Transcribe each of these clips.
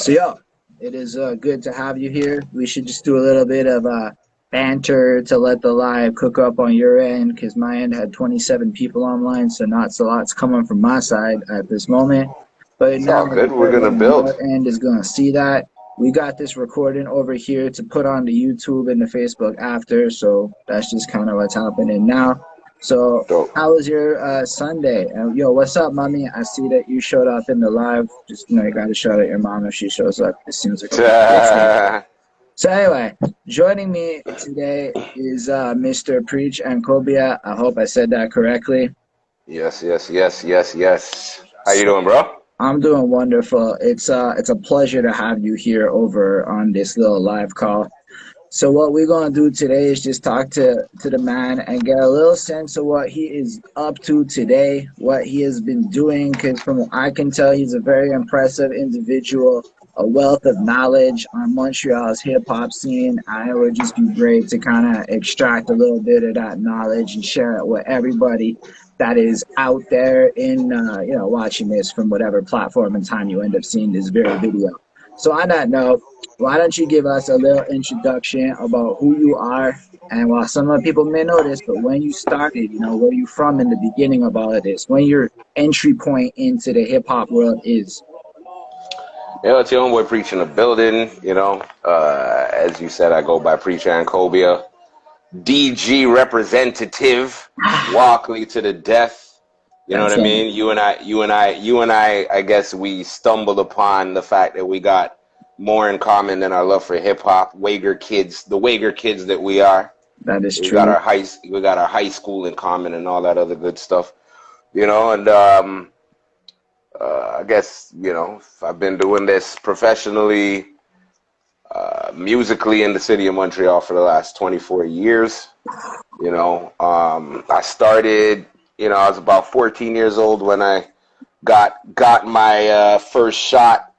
So, yo, it is good to have you here. We should just do a little bit of banter to let the live cook up on your end because my end had 27 people online, so not so lots coming from my side at this moment. But It's now all good. We're everybody gonna on build. your end is going to see that. We got this recording over here to put on the YouTube and the Facebook after, so that's just kind of what's happening now. So, Dope. how was your Sunday? Yo, what's up, mommy? I see that you showed up in the live. Just you got to shout at your mom if she shows up. It seems like a good thing. So anyway, joining me today is Mr. Preach Ankobia. I hope I said that correctly. Yes, yes, yes, yes, yes. How you So doing, bro? I'm doing wonderful. It's a pleasure to have you here over on this little live call. So what we're gonna do today is just talk to the man and get a little sense of what he is up to today, what he has been doing. Because from what I can tell, he's a very impressive individual, a wealth of knowledge on Montreal's hip hop scene. And it would just be great to kind of extract a little bit of that knowledge and share it with everybody that is out there in watching this from whatever platform and time you end up seeing this very video. So on that note, why don't you give us a little introduction about who you are? And while some of the people may know this, but when you started, where you from in the beginning of all of this, when your entry point into the hip hop world is. It's your own boy Preach in the building. As you said, I go by Preach Ankobia, DG representative, Walkley to the death. You know what That's I mean? You and I. I guess we stumbled upon the fact that we got more in common than our love for hip hop. Wager kids, the Wager kids that we are. That is We got true. our high school in common and all that other good stuff. And I guess I've been doing this professionally, musically in the city of Montreal for the last 24 years. I started. I was about 14 years old when I got my first shot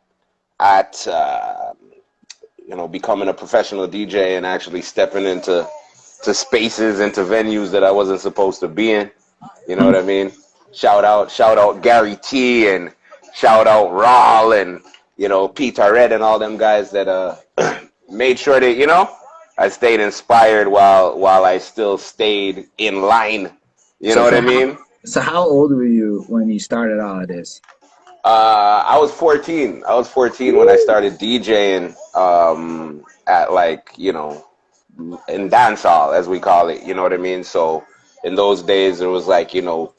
at becoming a professional DJ and actually stepping into spaces, into venues that I wasn't supposed to be in. You know what I mean? Shout out Gary T and shout out Rawl and Peter Red and all them guys that made sure that I stayed inspired while I still stayed in line. You So know what I so how mean? so how old were you when you started all of this? I was 14. I was 14 when I started DJing at in dance hall, as we call it. You know what I mean? So in those days, there was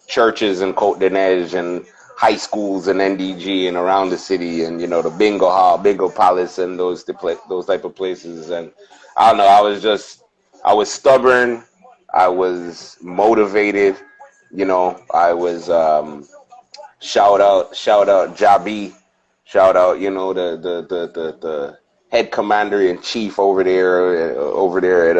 churches in Côte d'Ivoire and high schools and NDG and around the city, and the bingo hall, bingo palace, and those type of places. And I don't know. I was stubborn. I was motivated. I was shout out Jabi, shout out the head commander in chief over there at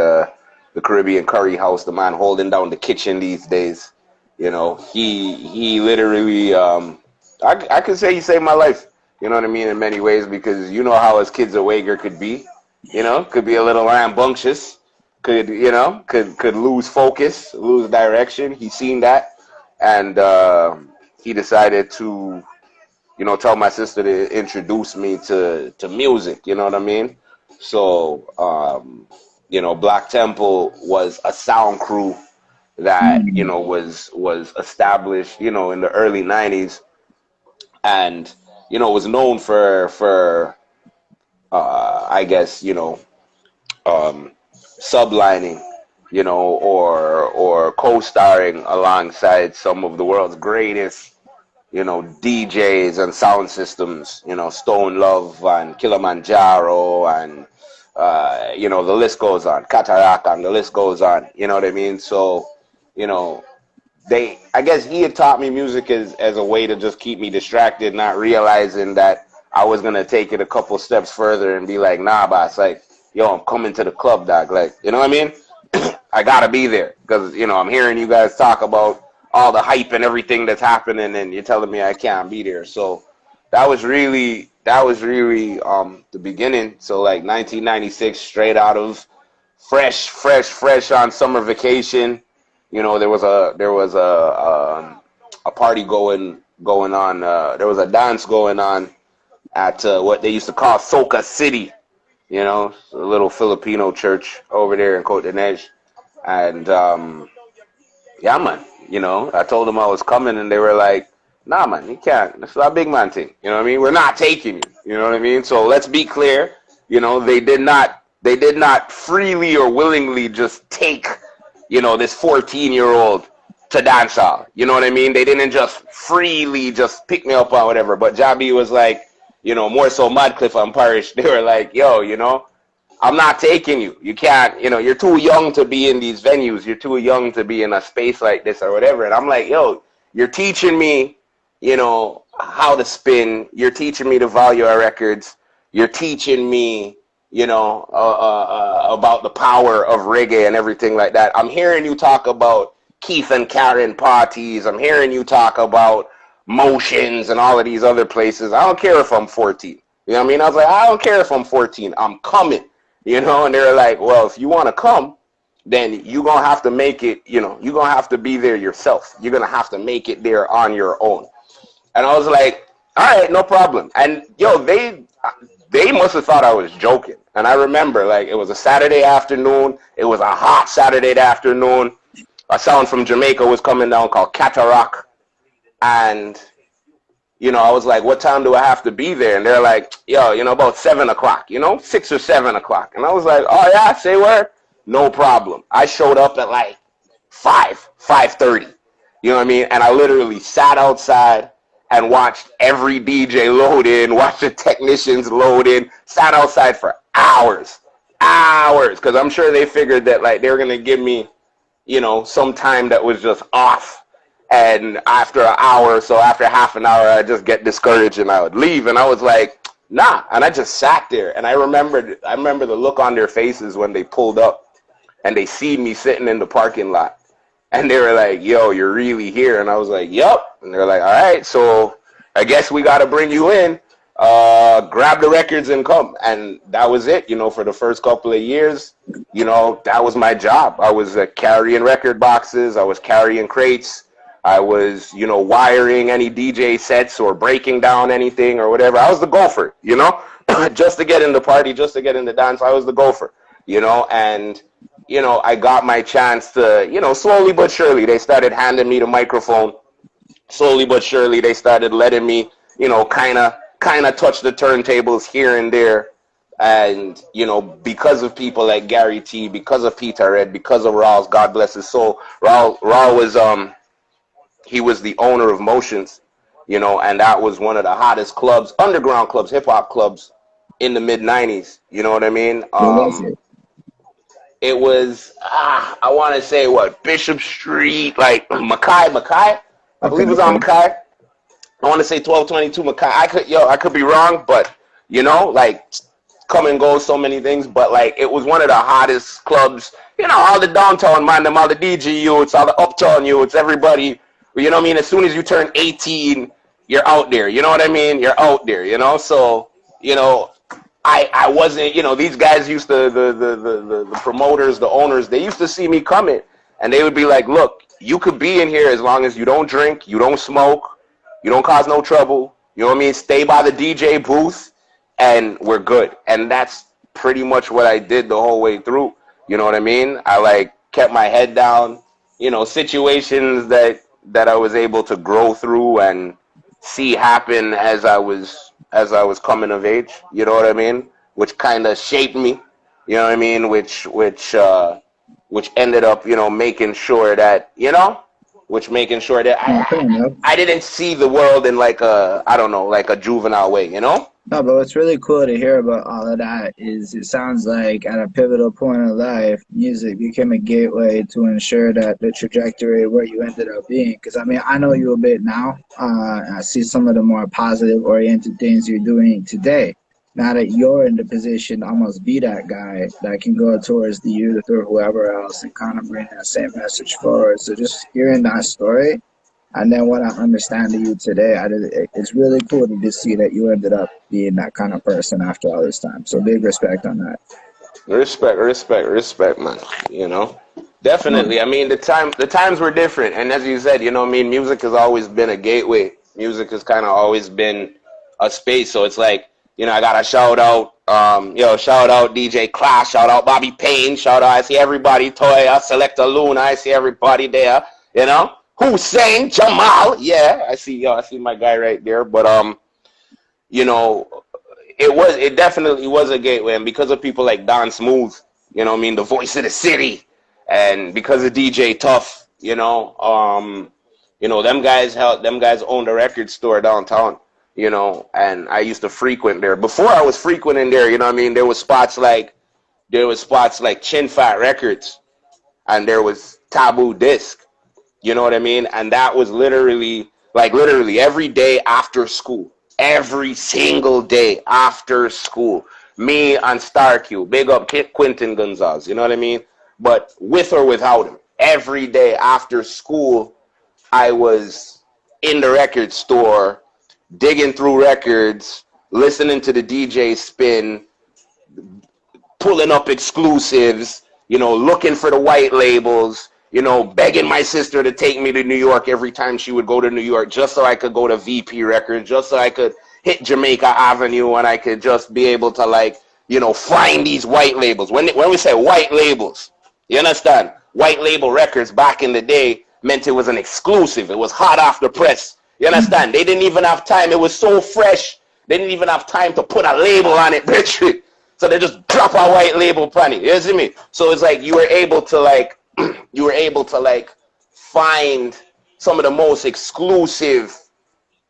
the Caribbean Curry House, the man holding down the kitchen these days. He literally I could say he saved my life. You know what I mean, in many ways, because how as kids a wager could be. Could be a little rambunctious, could lose focus, lose direction. He seen that, and he decided to tell my sister to introduce me to music. You know what I mean? So Black Temple was a sound crew that Mm. was established in the early 90s, and was known for I guess sublining, or co-starring alongside some of the world's greatest DJs and sound systems, Stone Love and Kilimanjaro and the list goes on, Cataract, and the list goes on. You know what I mean? So, you know, I guess he had taught me music as a way to just keep me distracted, not realizing that I was gonna take it a couple steps further and be like, nah, boss, like, yo, I'm coming to the club, dog. Like, you know what I mean? I gotta be there because I'm hearing you guys talk about all the hype and everything that's happening, and you're telling me I can't be there. So that was really the beginning. So like 1996, straight out of fresh on summer vacation. There was a party going on. There was a dance going on at what they used to call Soca City, you know, a little Filipino church over there in Côte d'Ivoire. And yeah, man, you know, I told them I was coming, and they were like, nah, man, you can't. That's not a big man thing. You know what I mean? We're not taking you. You know what I mean? So let's be clear. You know, they did not freely or willingly just take, you know, this 14-year-old to dancehall. You know what I mean? They didn't just freely just pick me up or whatever. But Jabi was like, you know, more so Madcliffe and Parish, they were like, yo, you know, I'm not taking you. You can't, you know, you're too young to be in these venues. You're too young to be in a space like this or whatever. And I'm like, yo, you're teaching me, you know, how to spin. You're teaching me the value of records. You're teaching me, you know, about the power of reggae and everything like that. I'm hearing you talk about Keith and Karen parties. I'm hearing you talk about Motions and all of these other places. I don't care if I'm 14. You know what I mean? I was like, I don't care if I'm 14. I'm coming. You know, and they're like, well, if you want to come, then you're going to have to make it, you know, you're going to have to be there yourself. You're going to have to make it there on your own. And I was like, all right, no problem. And, yo, they must have thought I was joking. And I remember, like, it was a Saturday afternoon. It was a hot Saturday afternoon. A sound from Jamaica was coming down called Cataract. And, you know, I was like, what time do I have to be there? And they're like, yo, you know, about 7 o'clock, you know, 6 or 7 o'clock. And I was like, oh, yeah, say where? No problem. I showed up at like 5:30. You know what I mean? And I literally sat outside and watched every DJ load in, watched the technicians load in, sat outside for hours. Because I'm sure they figured that, like, they were going to give me, you know, some time that was just off. And after an hour, so after half an hour, I'd just get discouraged and I would leave. And I was like, nah. And I just sat there. And I remember the look on their faces when they pulled up and they seen me sitting in the parking lot. And they were like, yo, you're really here? And I was like, yup. And they're like, all right, so I guess we got to bring you in. Grab the records and come. And that was it, you know, for the first couple of years. You know, that was my job. I was carrying record boxes. I was carrying crates. I was, you know, wiring any DJ sets or breaking down anything or whatever. I was the gopher, you know, just to get in the party, just to get in the dance. I was the gopher, you know, and, you know, I got my chance to, you know, slowly but surely, they started handing me the microphone. Slowly but surely, they started letting me, you know, kind of touch the turntables here and there. And, you know, because of people like Gary T, because of Peter Red, because of Rawls, God bless his soul, Rawl was, he was the owner of Motions, you know, and that was one of the hottest clubs, underground clubs, hip-hop clubs in the mid-90s. You know what I mean? What was it? It was, I want to say, what, Bishop Street, like Mackay, I believe it was on Mackay. I want to say 1222 Mackay. I could be wrong, but, you know, like, come and go, so many things, but, like, it was one of the hottest clubs, you know, all the downtown man, them, all the DJ youths, all the uptown youths, everybody. You know what I mean? As soon as you turn 18, you're out there. You know what I mean? You're out there, you know? So, you know, I wasn't, you know, these guys used to, the promoters, the owners, they used to see me coming. And they would be like, look, you could be in here as long as you don't drink, you don't smoke, you don't cause no trouble. You know what I mean? Stay by the DJ booth, and we're good. And that's pretty much what I did the whole way through. You know what I mean? I, like, kept my head down. You know, situations that I was able to grow through and see happen as I was coming of age, you know what I mean? Which kind of shaped me, you know what I mean? Which ended up, you know, making sure that, you know, I didn't see the world in like a juvenile way, you know? No, but what's really cool to hear about all of that is it sounds like at a pivotal point in life, music became a gateway to ensure that the trajectory where you ended up being. Because, I mean, I know you a bit now. I see some of the more positive-oriented things you're doing today. Now that you're in the position to almost be that guy that can go towards the youth or whoever else and kind of bring that same message forward. So just hearing that story, and then what I understand of you today, it's really cool to just see that you ended up being that kind of person after all this time. So big respect on that. Respect, man. You know, definitely. I mean, the times were different, and as you said, you know, I mean, music has always been a gateway. Music has kind of always been a space. So it's like, You know, I got to shout out, shout out DJ Class, shout out Bobby Payne, shout out, I see everybody, Toya, Selector Luna, I see everybody there, you know. Hussein, Jamal, yeah, I see my guy right there. But, you know, it definitely was a gateway. And because of people like Don Smooth, you know what I mean, the voice of the city, and because of DJ Tough, them guys owned a record store downtown, you know, and I used to frequent there. Before I was frequenting there, you know what I mean, there was spots like Chin Fat Records, and there was Taboo Disc, you know what I mean? And that was literally every day after school, every single day after school, me and Star Q, big up Quentin Gonzalez, you know what I mean? But with or without him, every day after school, I was in the record store, digging through records, listening to the DJ spin, pulling up exclusives, you know, looking for the white labels, you know, begging my sister to take me to New York every time she would go to New York, just so I could go to VP Records, just so I could hit Jamaica Avenue, and I could just be able to, like, you know, find these white labels. When we say white labels, you understand? White label records back in the day meant it was an exclusive. It was hot off the press. You understand? They didn't even have time. It was so fresh. They didn't even have time to put a label on it, Richard. So they just drop a white label on it. You see me? So it's like you were able to find some of the most exclusive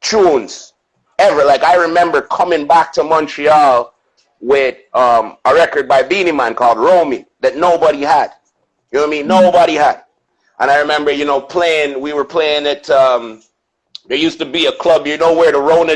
tunes ever. Like, I remember coming back to Montreal with a record by Beanie Man called Romy that nobody had. You know what I mean? Nobody had. And I remember, you know, we were playing at, there used to be a club, you know, where the Rona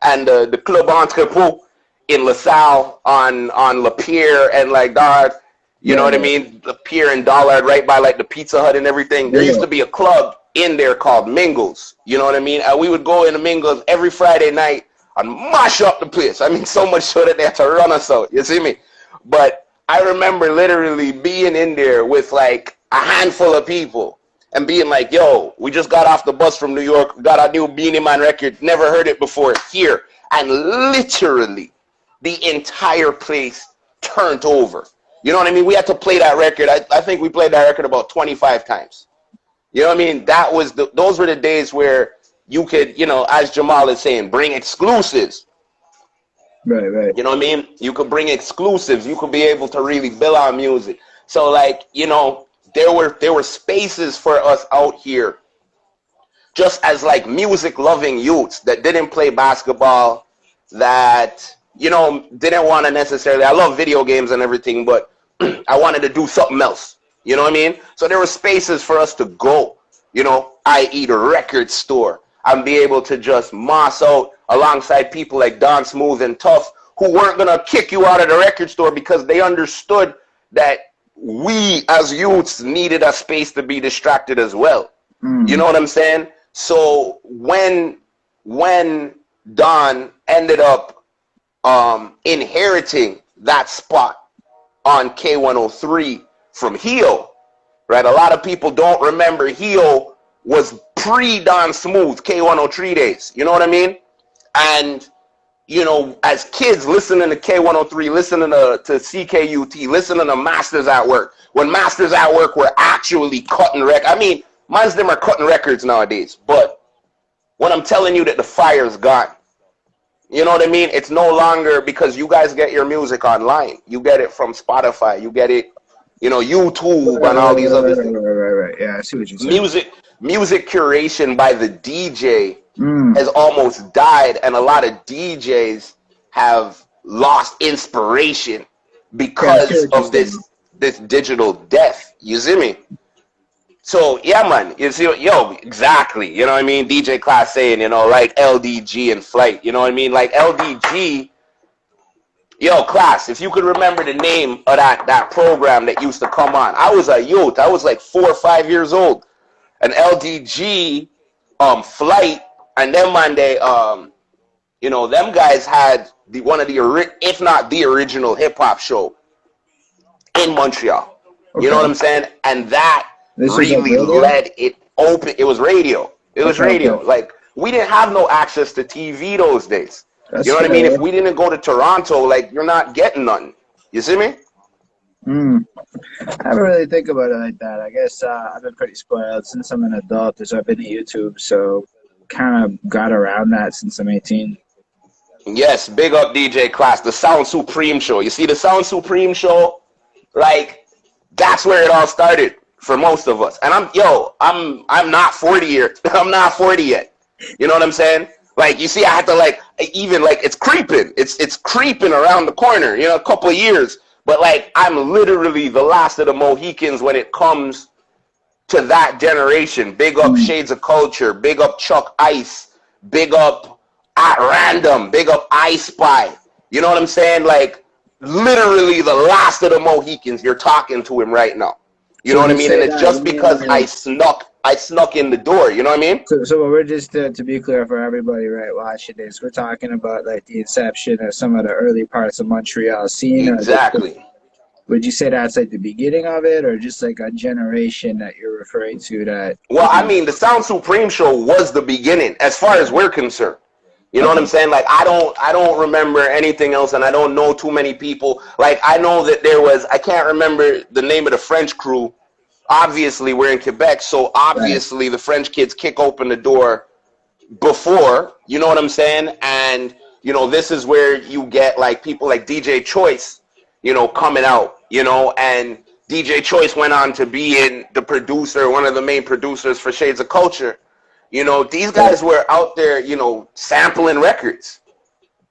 and the Club Entrepôt in LaSalle on Lapeer and like Dollard, you know what I mean? Lapeer and Dollard right by like the Pizza Hut and everything. There used to be a club in there called Mingles, you know what I mean? And we would go into Mingles every Friday night and mash up the place. I mean, so much so that they had to run us out, you see me? But I remember literally being in there with like a handful of people and being like, yo, we just got off the bus from New York, got a new Beanie Man record, never heard it before, here. And literally the entire place turned over. You know what I mean? We had to play that record. I think we played that record about 25 times. You know what I mean? Those were the days where you could, you know, as Jamal is saying, bring exclusives. Right. You know what I mean? You could bring exclusives. You could be able to really build our music. So, like, you know, there were spaces for us out here just as like music loving youths that didn't play basketball, that, you know, didn't want to necessarily, I love video games and everything, but I wanted to do something else. You know what I mean? So there were spaces for us to go, you know, i.e. the record store, and be able to just moss out alongside people like Don Smooth and Tough, who weren't going to kick you out of the record store because they understood that we as youths needed a space to be distracted as well. You know what I'm saying? So when Don ended up inheriting that spot on K103 from Heo, right? A lot of people don't remember Heo was pre-Don Smooth K103 days. You know what I mean? And, you know, as kids listening to K103, listening to CKUT, listening to Masters at Work, when Masters at Work were actually cutting records. I mean, most of them are cutting records nowadays, but when I'm telling you that the fire's gone, you know what I mean? It's no longer because you guys get your music online. You get it from Spotify. You get it, you know, YouTube and all these other things. Right. Yeah, I see what you're saying. Music curation by the DJ has almost died, and a lot of DJs have lost inspiration because of this digital death. You see me? So yeah, man, you see, yo, exactly. You know what I mean? DJ Class saying, you know, like LDG and Flight. You know what I mean? Like LDG. Yo, Class, if you could remember the name of that program that used to come on. I was a youth. I was like 4 or 5 years old. And LDG, Flight, and them man, they, you know, them guys had one of the, if not the original hip hop show in Montreal. Okay. You know what I'm saying? And that really led it open. It was radio. It was radio. Okay. Like, we didn't have no access to TV those days. You That's know what I fair. mean? If we didn't go to Toronto, like, you're not getting nothing. You see me? Mm. I don't really think about it like that. I guess I've been pretty spoiled since I'm an adult. I've been to YouTube, so kind of got around that since I'm 18. Yes, big up DJ Class, the Sound Supreme show. You see the Sound Supreme show? Like, that's where it all started for most of us. And I'm not 40 yet. I'm not 40 yet. You know what I'm saying? Like, you see, I had to like even like it's creeping. It's creeping around the corner, you know, a couple of years. But like I'm literally the last of the Mohicans when it comes to that generation. Big up Mm. Shades of Culture, big up Chuck Ice, big up At Random, big up I Spy. You know what I'm saying? Like literally the last of the Mohicans. You're talking to him right now. You So know when what I you mean? And say it's that, you just mean because like I snuck in the door. You know what I mean? so we're just to be clear for everybody, right? Watching this, we're talking about like the inception of some of the early parts of Montreal scene, or just Exactly. would you say that's like the beginning of it, or just like a generation that you're referring to that? Well, I mean, the Sound Supreme show was the beginning, as far as we're concerned. You know what I'm Okay, saying? Like, I don't remember anything else, and I don't know too many people. Like, I know that there was, I can't remember the name of the French crew. Obviously, we're in Quebec, so right. obviously the French kids kick open the door before. You know what I'm saying? And you know, this is where you get like people like DJ Choice, you know, coming out. You know, and DJ Choice went on to be in the producer, one of the main producers for Shades of Culture. You know, these Right. guys were out there, you know, sampling records.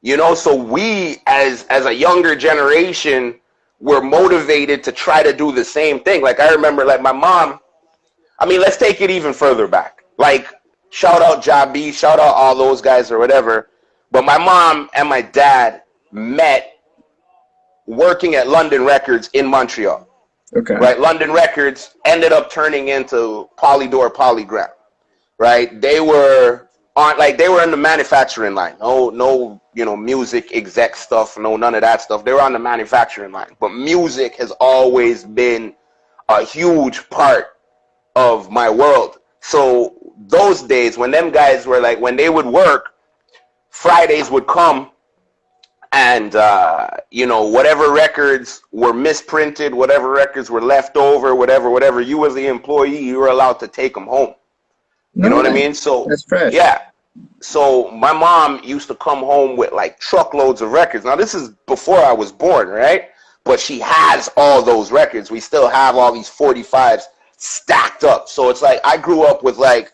You know, so we as a younger generation were motivated to try to do the same thing. Like I remember like my mom, I mean, let's take it even further back. Like, shout out Dshade, shout out all those guys or whatever. But my mom and my dad met working at London Records in Montreal. Okay. Right? London Records ended up turning into Polydor Polygram. Right? They were on like they were in the manufacturing line. No, you know, music exec stuff, no none of that stuff. They were on the manufacturing line. But music has always been a huge part of my world. So those days when them guys were like, when they would work, Fridays would come and, you know, whatever records were misprinted, whatever records were left over, whatever, you as the employee, you were allowed to take them home. You know No what I way. mean? So, That's fresh. yeah. So my mom used to come home with like truckloads of records. Now this is before I was born, right? But she has all those records. We still have all these 45s stacked up. So it's like I grew up with like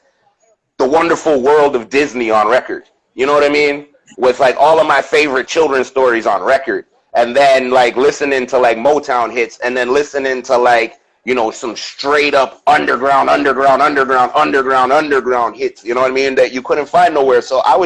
the wonderful world of Disney on record. You know what I mean? With like all of my favorite children's stories on record. And then like listening to like Motown hits and then listening to like, you know, some straight up underground hits, you know what I mean? That you couldn't find nowhere. So I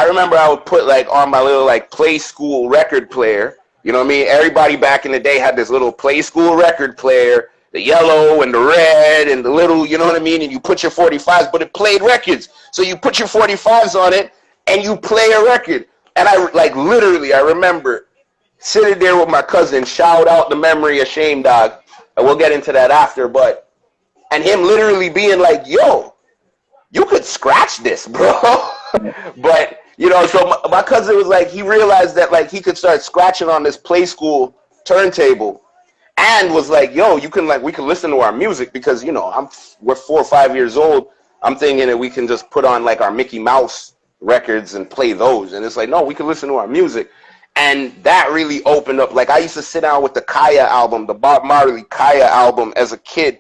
remember I would put like on my little like play school record player. You know what I mean? Everybody back in the day had this little play school record player, the yellow and the red and the little, you know what I mean? And you put your 45s, but it played records. So you put your 45s on it and you play a record. And I like literally, I remember sitting there with my cousin, shout out the memory of Shame Dog, and we'll get into that after, but, and him literally being like, yo, you could scratch this, bro. But you know, so my cousin was like, he realized that like he could start scratching on this play school turntable, and was like, yo, you can like we can listen to our music because you know we're 4 or 5 years old. I'm thinking that we can just put on like our Mickey Mouse records and play those, and it's like no, we can listen to our music, and that really opened up. Like I used to sit down with the Kaya album, the Bob Marley Kaya album as a kid,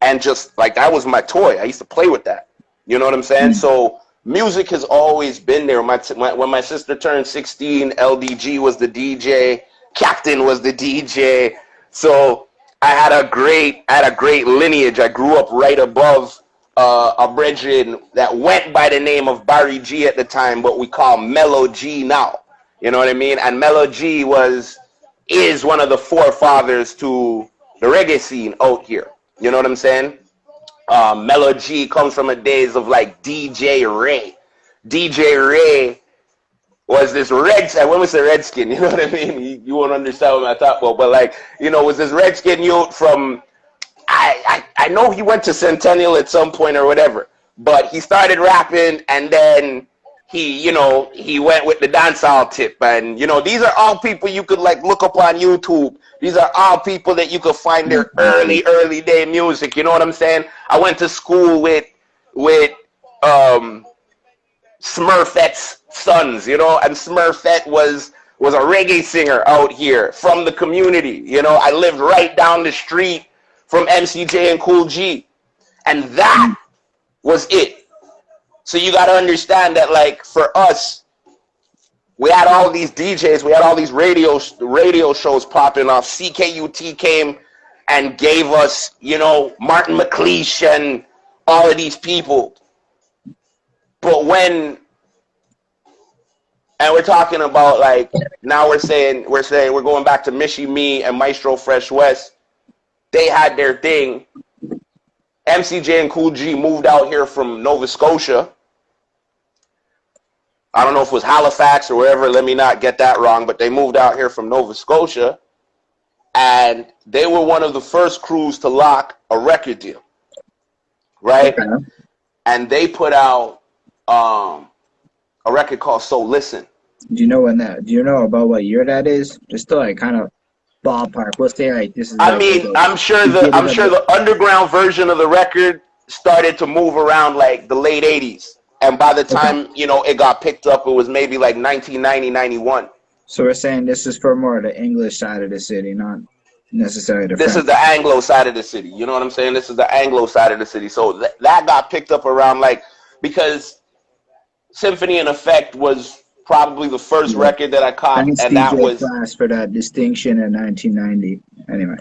and just like that was my toy. I used to play with that. You know what I'm saying? Mm. So music has always been there. When my sister turned 16, LDG was the DJ, Captain was the DJ. So I had a great lineage. I grew up right above a brethren that went by the name of Barry G at the time, but we call Mellow G now. You know what I mean? And Mellow G is one of the forefathers to the reggae scene out here. You know what I'm saying? Mellow G comes from the days of like DJ Ray. DJ Ray was this when we say redskin, you know what I mean? You won't understand what I'm talking about, but like, you know, was this redskin youth from, I know he went to Centennial at some point or whatever, but he started rapping and then he went with the dancehall tip. And, these are all people you could like look up on YouTube. These are all people that you could find their early day music. You know what I'm saying? I went to school with Smurfette's sons, and Smurfette was a reggae singer out here from the community. I lived right down the street from MCJ and Cool G. And that was it. So you got to understand that, like, for us, we had all these DJs, we had all these radio shows popping off. CKUT came and gave us, Martin McLeish and all of these people. But and we're talking about, like, now we're saying we're going back to Michie Me and Maestro Fresh West. They had their thing. MCJ and Cool G moved out here from Nova Scotia. I don't know if it was Halifax or wherever. Let me not get that wrong. But they moved out here from Nova Scotia. And they were one of the first crews to lock a record deal. Right? Okay. And they put out a record called So Listen. Do you know about what year that is? Just to like kind of ballpark. We'll say like this is. I'm sure the underground version of the record started to move around like the late 80s. And by the time, it got picked up, it was maybe like 1990, 91. So we're saying this is for more the English side of the city, not necessarily the French. This is the Anglo side of the city. You know what I'm saying? This is the Anglo side of the city. So that got picked up around because Symphony in Effect was probably the first record that I caught. And that was class for that distinction in 1990. Anyway.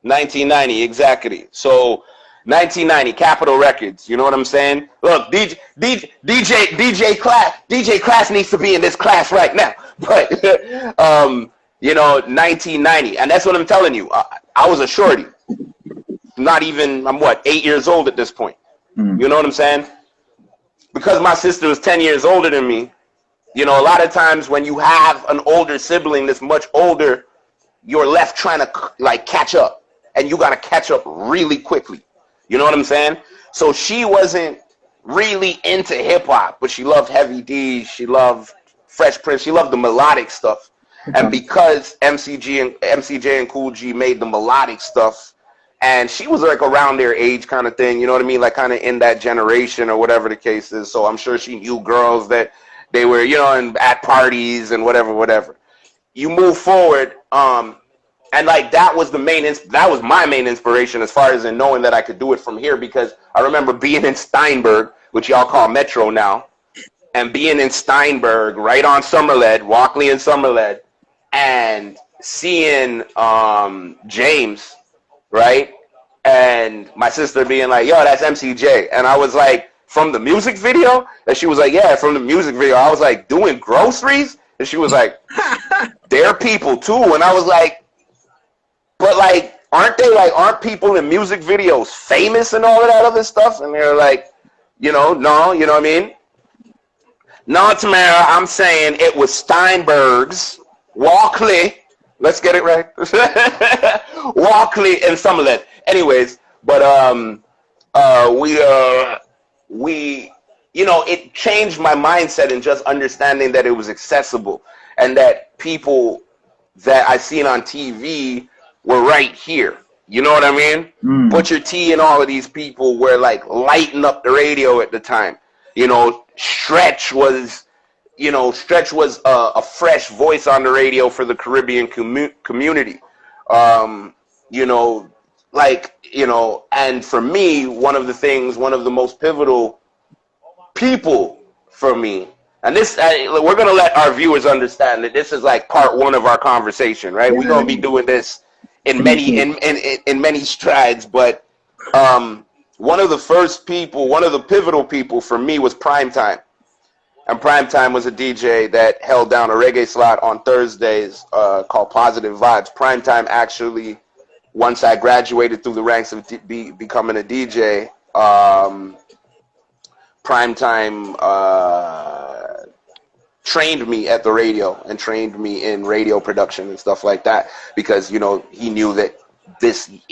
1990, exactly. So 1990, Capitol Records. You know what I'm saying? Look, DJ Class needs to be in this class right now. But 1990, and that's what I'm telling you. I was a shorty. I'm 8 years old at this point. You know what I'm saying? Because my sister was 10 years older than me. A lot of times when you have an older sibling that's much older, you're left trying to like catch up, and you got to catch up really quickly. You know what I'm saying? So she wasn't really into hip hop, but she loved Heavy D, she loved Fresh Prince, she loved the melodic stuff. And because MCJ and Cool G made the melodic stuff, and she was like around their age kind of thing, you know what I mean? Like kind of in that generation or whatever the case is. So I'm sure she knew girls that they were, and at parties and whatever. You move forward, and like that was my main inspiration as far as in knowing that I could do it from here, because I remember being in Steinberg, which y'all call Metro now, and being in Steinberg right on Summerled, Walkley and Summerled, and seeing James, right? And my sister being like, yo, that's MCJ. And I was like, from the music video? And she was like, yeah, from the music video. I was like, doing groceries? And she was like, they're people too. And I was like, but like, aren't people in music videos famous and all of that other stuff? And they're like, no, you know what I mean? No, Tamara, I'm saying it was Steinberg's, Walkley, let's get it right, Walkley and Summerled. Anyways, but it changed my mindset in just understanding that it was accessible, and that people that I seen on TV were right here. You know what I mean? Butcher T and all of these people were like lighting up the radio at the time. Stretch was a fresh voice on the radio for the Caribbean community. And for me, one of the most pivotal people for me, and this, we're going to let our viewers understand that this is like part one of our conversation, right? Yeah. We're going to be doing this in many strides, but one of the pivotal people for me was Primetime. And Primetime was a DJ that held down a reggae slot on Thursdays called Positive Vibes. Primetime actually, once I graduated through the ranks of becoming a DJ, Primetime trained me at the radio and trained me in radio production and stuff like that, because he knew that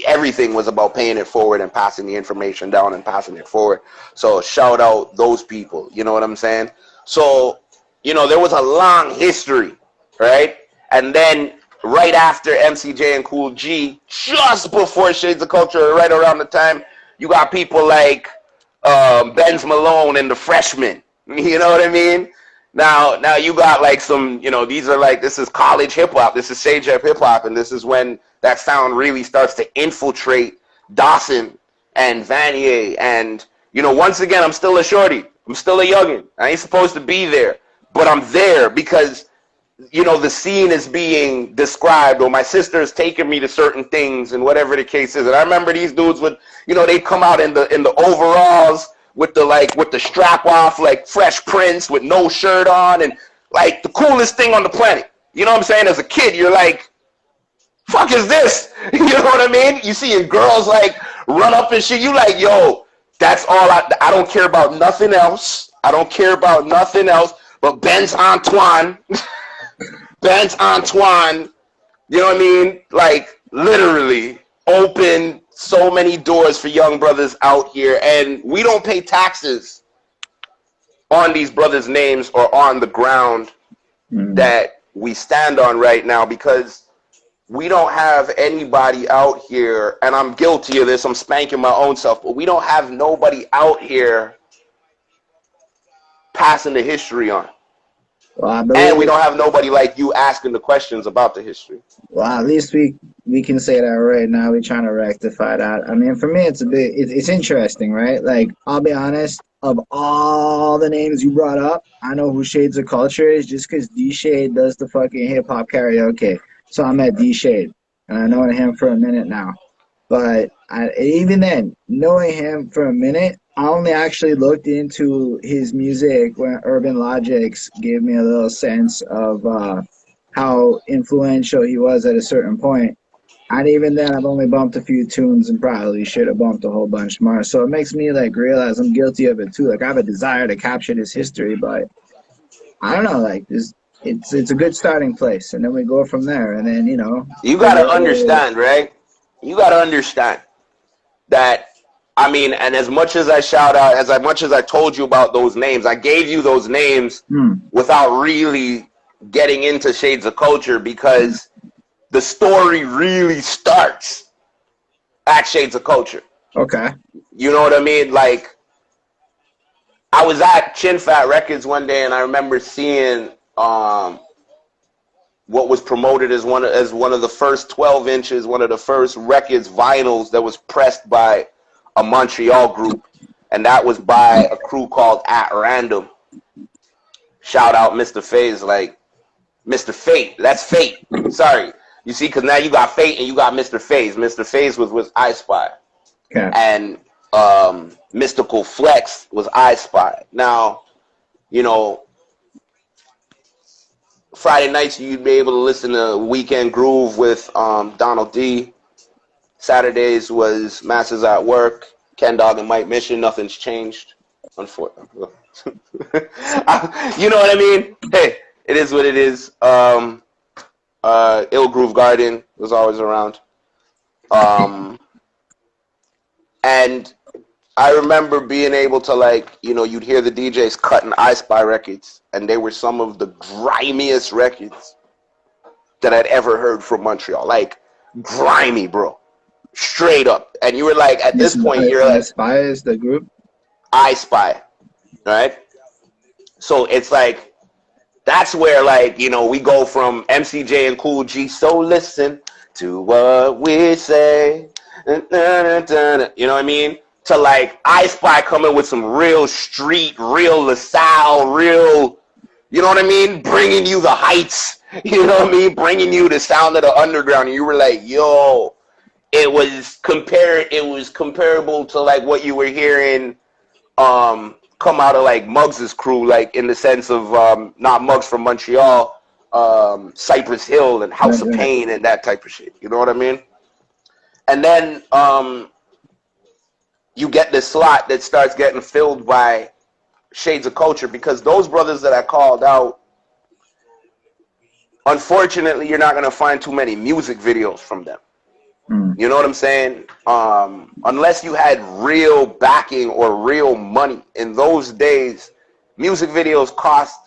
everything was about paying it forward and passing the information down and passing it forward. So shout out those people, you know what I'm saying? So, you know, there was a long history, right? And then right after MCJ and Cool G, just before Shades of Culture, right around the time, you got people like Benz Malone and the Freshmen. You know what I mean? Now you got like some, you know, these are like, this is college hip hop, this is Sage hip hop, and this is when that sound really starts to infiltrate Dawson and Vanier. And, you know, once again, I'm still a shorty. I'm still a youngin'. I ain't supposed to be there, but I'm there because, you know, the scene is being described, or my sister is taking me to certain things, and whatever the case is. And I remember these dudes would, you know, they'd come out in the overalls with the strap off, like Fresh Prince with no shirt on, and like the coolest thing on the planet. You know what I'm saying? As a kid, you're like, fuck is this? You know what I mean? You see girls like run up and shit. You like, yo, that's all I don't care about nothing else. I don't care about nothing else but Ben's Antoine. Ben's Antoine, you know what I mean? Like, literally open so many doors for young brothers out here. And we don't pay taxes on these brothers' names or on the ground that we stand on right now, because we don't have anybody out here, and I'm guilty of this, I'm spanking my own self, but we don't have nobody out here passing the history on. Well, And we don't have nobody like you asking the questions about the history. Well, at least we can say that right now. We're trying to rectify that. I mean, for me, it's interesting, right? Like, I'll be honest. Of all the names you brought up, I know who Shades of Culture is just because Dshade does the fucking hip hop karaoke. So I'm at Dshade, and I know him for a minute now. But even then, knowing him for a minute, I only actually looked into his music when Urban Logics gave me a little sense of how influential he was at a certain point. And even then, I've only bumped a few tunes and probably should have bumped a whole bunch more. So it makes me like realize I'm guilty of it too. Like, I have a desire to capture this history, but I don't know. Like, it's a good starting place, and then we go from there. And then, you know, you gotta understand, right? You gotta understand that. I mean, and as much as I shout out, as much as I told you about those names, I gave you those names without really getting into Shades of Culture, because the story really starts at Shades of Culture. Okay. You know what I mean? Like, I was at Chin Fat Records one day, and I remember seeing what was promoted as one of the first 12 inches, one of the first records, vinyls that was pressed by a Montreal group, and that was by a crew called At Random. Shout out Mr. Faze, like, Mr. Fate, that's Fate. Sorry. You see, because now you got Fate and you got Mr. Faze. Mr. Faze was with I Spy. Okay. And Mystical Flex was I Spy. Now, you know, Friday nights you'd be able to listen to Weekend Groove with Donald D. Saturdays was Masters at Work, Ken Dog and Mike Mission. Nothing's changed, unfortunately. You know what I mean? Hey, it is what it is. Ill Groove Garden was always around. And I remember being able to, like, you know, you'd hear the DJs cutting I Spy records, and they were some of the grimiest records that I'd ever heard from Montreal. Like, grimy, bro. Straight up. And you were like, at this point, you're like, I Spy is the group? I Spy. Right? So it's like, that's where, like, you know, we go from MCJ and Cool G, so listen to what we say. You know what I mean? To, like, I Spy coming with some real street, real LaSalle, real, you know what I mean? Bringing you the heights, you know what I mean? Bringing you the sound of the underground. And you were like, yo, it was comparable to, like, what you were hearing come out of, like, Muggs's crew, like, in the sense of not Muggs from Montreal, Cypress Hill and House of Pain and that type of shit. You know what I mean? And then you get this slot that starts getting filled by Shades of Culture, because those brothers that I called out, unfortunately, you're not going to find too many music videos from them. You know what I'm saying? Unless you had real backing or real money. In those days, music videos cost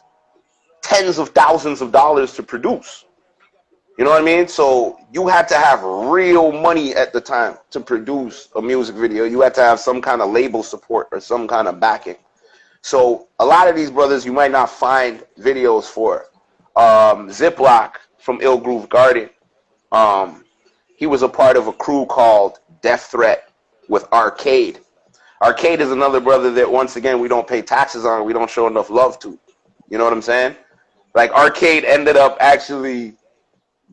tens of thousands of dollars to produce. You know what I mean? So you had to have real money at the time to produce a music video. You had to have some kind of label support or some kind of backing. So a lot of these brothers you might not find videos for. Ziploc from Ill Groove Garden, he was a part of a crew called Death Threat with Arcade. Arcade is another brother that, once again, we don't pay taxes on. We don't show enough love to. You know what I'm saying? Like, Arcade ended up actually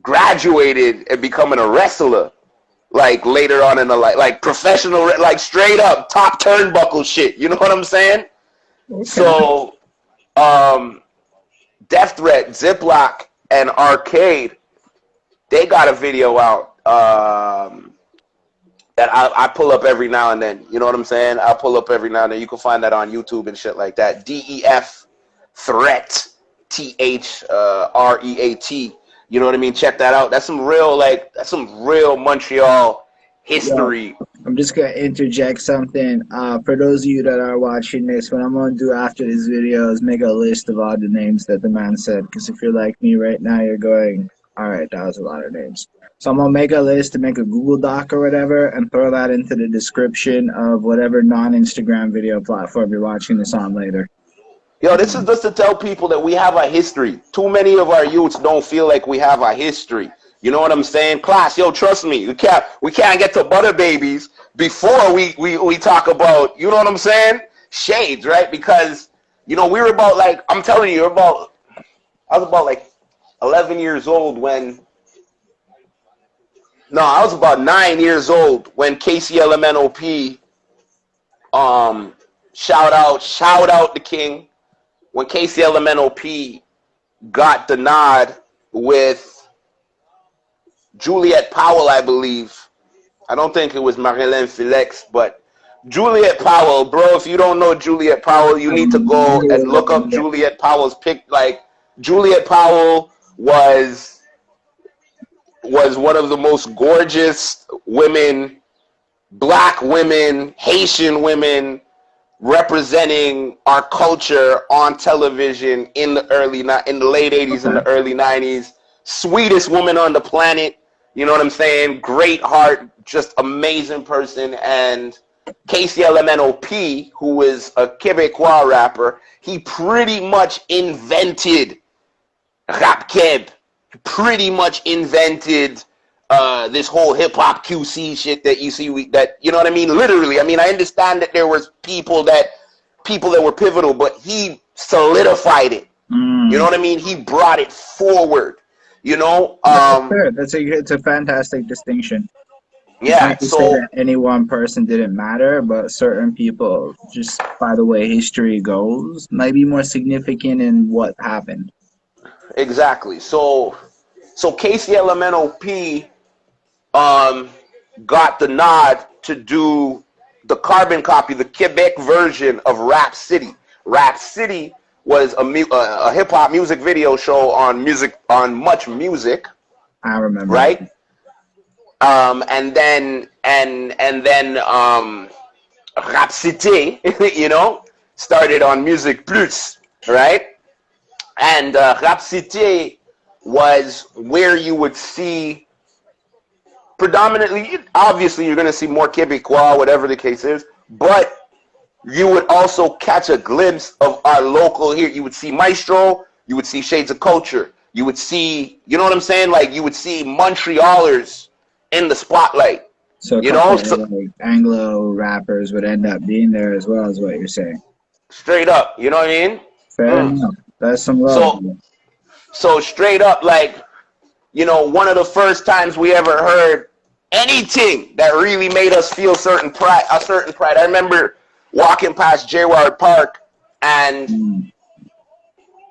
graduated and becoming a wrestler, like, later on in the life. Like, professional, like, straight up top turnbuckle shit. You know what I'm saying? Okay. So, Death Threat, Ziploc, and Arcade, they got a video out that I pull up every now and then. You know what I'm saying? I pull up every now and then. You can find that on YouTube and shit like that. DEF Threat, THREAT. You know what I mean? Check that out. That's some real, like, that's some real Montreal history. Yo, I'm just gonna interject something. For those of you that are watching this, what I'm gonna do after this video is make a list of all the names that the man said. Because if you're like me right now, you're going, all right, that was a lot of names. So I'm gonna make a list to make a Google Doc or whatever, and throw that into the description of whatever non-Instagram video platform you're watching this on later. Yo, this is just to tell people that we have a history. Too many of our youths don't feel like we have a history. You know what I'm saying? Class, yo, trust me, we can't get to Butter Babies before we talk about, you know what I'm saying? Shades, right? Because, you know, we were about, like, I'm telling you, I was about like 11 years old when, no, I was about 9 years old when KCLMNOP, shout out the king, when KCLMNOP got the nod with Juliette Powell, I believe. I don't think it was Marilyn Felix, but Juliette Powell, bro, if you don't know Juliette Powell, you need to go and look up Juliette Powell's pic. Like, Juliette Powell was one of the most gorgeous women, black women, Haitian women, representing our culture on television in the late 80s and the early 90s. Sweetest woman on the planet. You know what I'm saying? Great heart, just amazing person. And KCLMNOP, who is a Quebecois rapper, he pretty much invented rap keb. Pretty much invented this whole hip hop QC shit that you see. You know what I mean? Literally. I mean, I understand that there was people that were pivotal, but he solidified it. You know what I mean? He brought it forward. You know, it's a fantastic distinction. Yeah, not to say that any one person didn't matter, but certain people, just by the way history goes, might be more significant in what happened. Exactly. So KCLMNOP got the nod to do the carbon copy, the Quebec version of Rap City. Rap City was a hip hop music video show on Much Music. I remember. Right? And then Rap City, you know, started on Music Plus, right? And Rap City was where you would see predominantly, obviously you're going to see more Quebecois, whatever the case is, but you would also catch a glimpse of our local here. You would see Maestro, you would see Shades of Culture, you would see, you know what I'm saying? Like, you would see Montrealers in the spotlight. So, you know, like Anglo rappers would end up being there as well, is what you're saying. Straight up, you know what I mean? Fair enough. That's some love. So straight up, like, you know, one of the first times we ever heard anything that really made us feel a certain pride. I remember walking past Jayward Park, and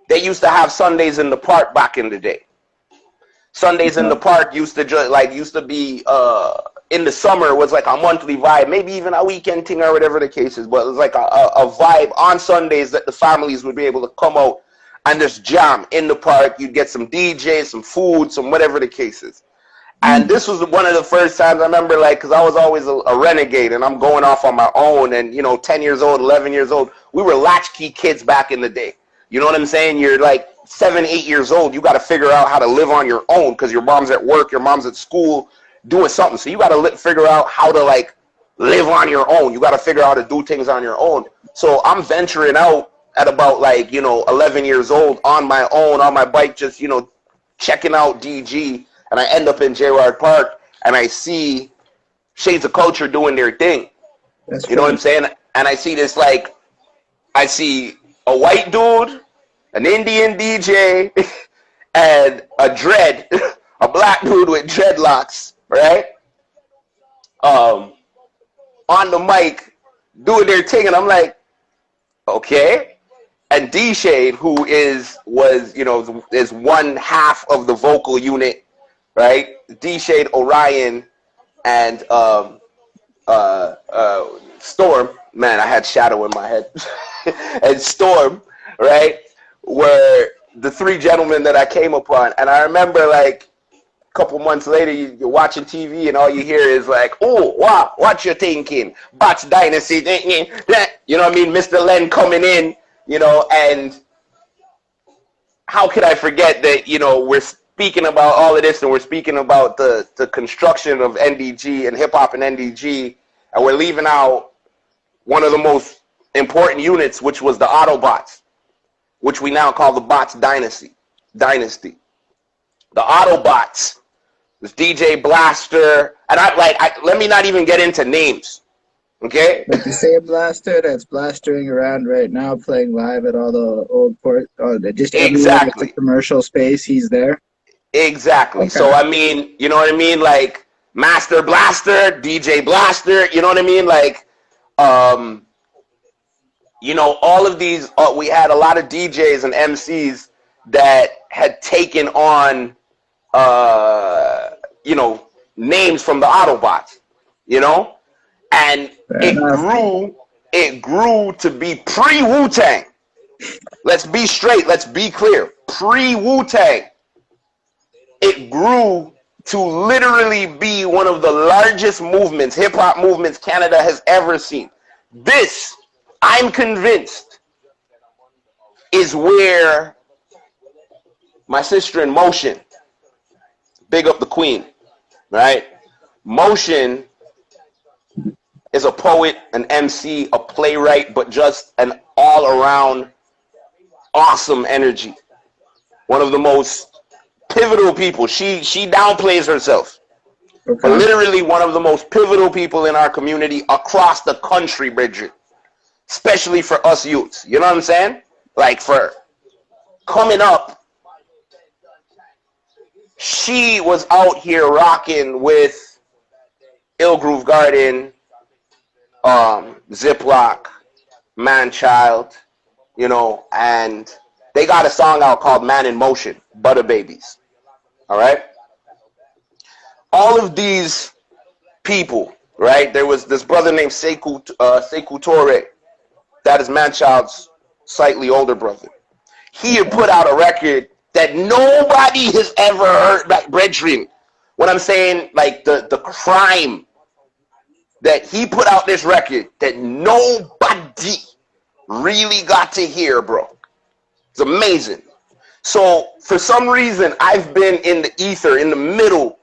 they used to have Sundays in the park back in the day. Sundays in the park used to be in the summer was like a monthly vibe, maybe even a weekend thing or whatever the case is. But it was like a vibe on Sundays that the families would be able to come out and just jam in the park. You'd get some DJs, some food, some whatever the case is. And this was one of the first times I remember, like, because I was always a renegade and I'm going off on my own, and, you know, 10 years old, 11 years old, we were latchkey kids back in the day. You know what I'm saying? You're like 7, 8 years old. You got to figure out how to live on your own because your mom's at work, your mom's at school doing something. So you got to figure out how to like live on your own. You got to figure out how to do things on your own. So I'm venturing out at about like, 11 years old on my own, on my bike, just, checking out DG. And I end up in Jayward Park and I see Shades of Culture doing their thing. That's You know what I'm saying? And I see this like, I see a white dude, an Indian DJ, and a dread, a black dude with dreadlocks, right? On the mic, doing their thing, and I'm like, okay. And Dshade, who is one half of the vocal unit, right? Dshade, Orion, and Storm. Man, I had Shadow in my head. And Storm, right? Were the three gentlemen that I came upon. And I remember like a couple months later, you're watching TV and all you hear is like, oh, wow, what you thinking? Botch Dynasty, you know what I mean? Mr. Len coming in, and how could I forget that, we're speaking about all of this and we're speaking about the construction of NDG and hip hop and NDG, and we're leaving out one of the most important units, which was the Autobots, which we now call the Bots Dynasty. The Autobots was DJ Blaster, and let me not even get into names, okay? Like the same Blaster that's blastering around right now, playing live at all the old port, just everywhere that's a commercial space, he's there. Exactly. Okay. So I mean, you know what I mean? Like Master Blaster, DJ Blaster, you know what I mean? Like, all of these, we had a lot of DJs and MCs that had taken on, names from the Autobots, and it grew to be pre-Wu-Tang. Let's be straight. Let's be clear. Pre-Wu-Tang. It grew to literally be one of the largest movements, hip-hop movements Canada has ever seen. This, I'm convinced, is where my sister in Motion, big up the queen, right? Motion is a poet, an MC, a playwright, but just an all-around awesome energy. One of the most pivotal people. She downplays herself. Okay. But literally one of the most pivotal people in our community across the country, Bridget. Especially for us youths. You know what I'm saying? Like for coming up, she was out here rocking with Ill Groove Garden, Ziploc, Manchild, and they got a song out called Man in Motion, Butter Babies. All right? All of these people, right? There was this brother named Sekou Toure. That is Manchild's slightly older brother. He had put out a record that nobody has ever heard, like Brethren. What I'm saying, like the crime that he put out this record that nobody really got to hear, bro. It's amazing. So for some reason, I've been in the ether, in the middle,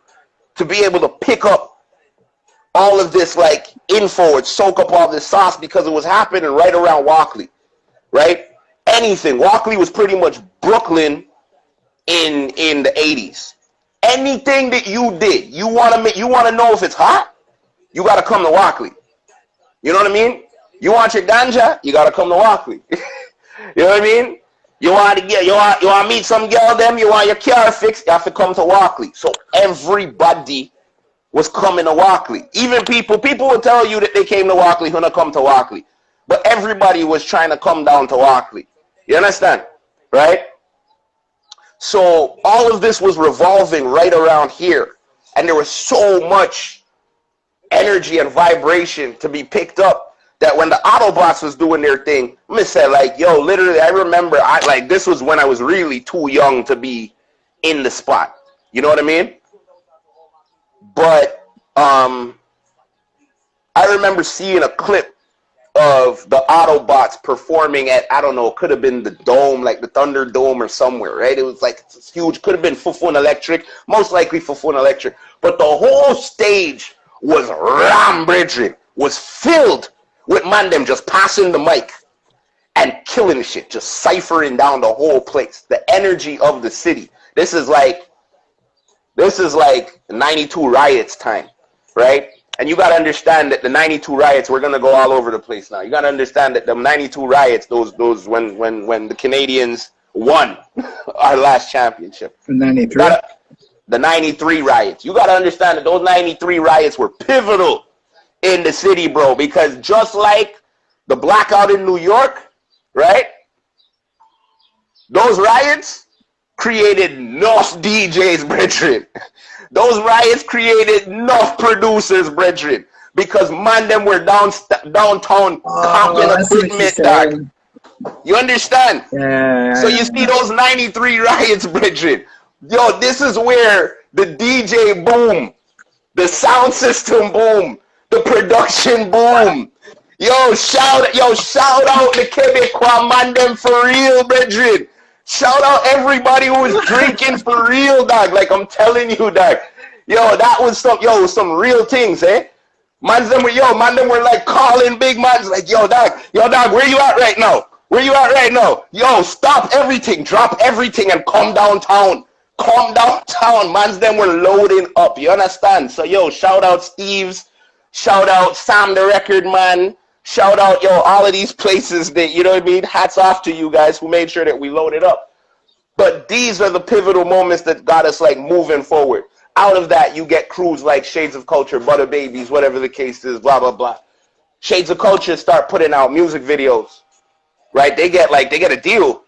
to be able to pick up all of this like info and soak up all this sauce because it was happening right around Walkley, right? Anything. Walkley was pretty much Brooklyn in the 80s. Anything that you did, you want to know if it's hot, you got to come to Walkley. You know what I mean? You want your ganja, you got to come to Walkley. You know what I mean? You want to meet some girl them, you want your car fixed, you have to come to Walkley. So everybody was coming to Walkley. Even people will tell you that they came to Walkley who not come to Walkley. But everybody was trying to come down to Walkley. You understand? Right? So all of this was revolving right around here. And there was so much energy and vibration to be picked up that when the Autobots was doing their thing, I'm gonna say like, yo, literally, I remember, this was when I was really too young to be in the spot. You know what I mean? But I remember seeing a clip of the Autobots performing at, I don't know, could have been the Dome, like the Thunderdome or somewhere, right? It was like it's huge, could have been Fufun Electric, most likely Fufun Electric. But the whole stage was ram, brethren, was filled with man them just passing the mic and killing shit, just ciphering down the whole place. The energy of the city. This is like 92 Riots time, right? And you got to understand that the 92 Riots, we're going to go all over the place now. You got to understand that the 92 Riots, those when the Canadians won our last championship. 93? The 93 Riots. You got to understand that those 93 Riots were pivotal in the city, bro, because just like the blackout in New York, right? Those riots created enough DJs, brethren. Those riots created enough producers, brethren, because man, them were downtown copping equipment, dog. You understand? Yeah. So you see those 93 riots, brethren. Yo, this is where the DJ boom, the sound system boom, the production boom. Yo, shout out the Quebecois man them for real, brethren. Shout out everybody who was drinking for real, dog. Like I'm telling you, dog. Yo, that was some real things, eh? Man them were like calling big mans like, yo, dog, where you at right now? Where you at right now? Yo, stop everything, drop everything and come downtown. Come downtown. Mans them were loading up. You understand? So yo, shout out Steve's, shout out Sam the Record Man. Shout out, yo, all of these places that, you know what I mean? Hats off to you guys who made sure that we loaded up. But these are the pivotal moments that got us, like, moving forward. Out of that, you get crews like Shades of Culture, Butter Babies, whatever the case is, blah, blah, blah. Shades of Culture start putting out music videos, right? They get a deal.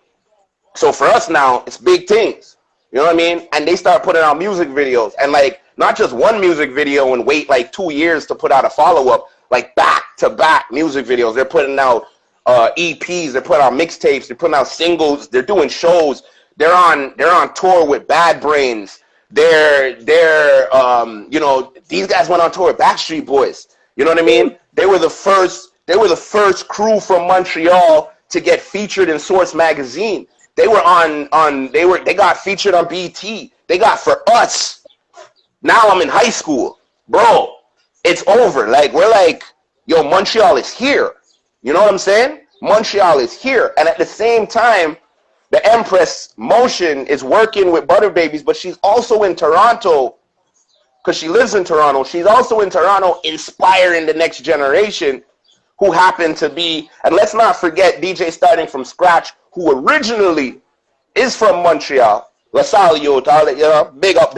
So for us now, it's big things. You know what I mean? And they start putting out music videos. And, like, not just one music video and wait, like, 2 years to put out a follow-up. Like back-to-back music videos. They're putting out EPs. They're putting out mixtapes. They're putting out singles. They're doing shows. They're on tour with Bad Brains. They're you know, these guys went on tour with Backstreet Boys. You know what I mean? They were the first crew from Montreal to get featured in Source magazine. They got featured on BT. They got For Us. Now I'm in high school, bro. It's over. Like, we're like, yo, Montreal is here. You know what I'm saying? Montreal is here. And at the same time, the Empress Motion is working with Butter Babies, but she's also in Toronto because she lives in Toronto. She's also in Toronto inspiring the next generation who happen to be, and let's not forget DJ Starting From Scratch, who originally is from Montreal. LaSalle youth, all that, you know, big up.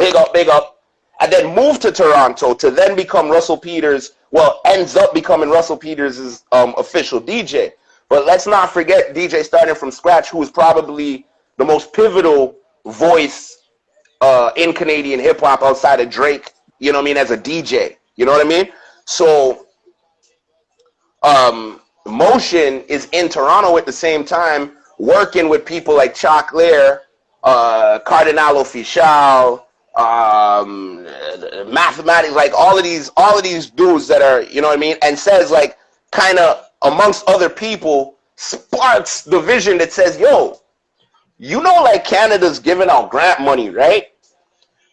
And then moved to Toronto to then become Russell Peters, well, ends up becoming Russell Peters' official DJ. But let's not forget DJ Starting From Scratch, who is probably the most pivotal voice in Canadian hip-hop outside of Drake, you know what I mean, as a DJ. You know what I mean? So Motion is in Toronto at the same time, working with people like Chalk Lair, Cardinal Official, Mathematics, like all of these dudes that are, you know what I mean, and says, like, kind of amongst other people, sparks the vision that says, yo, you know, like, Canada's giving out grant money, right?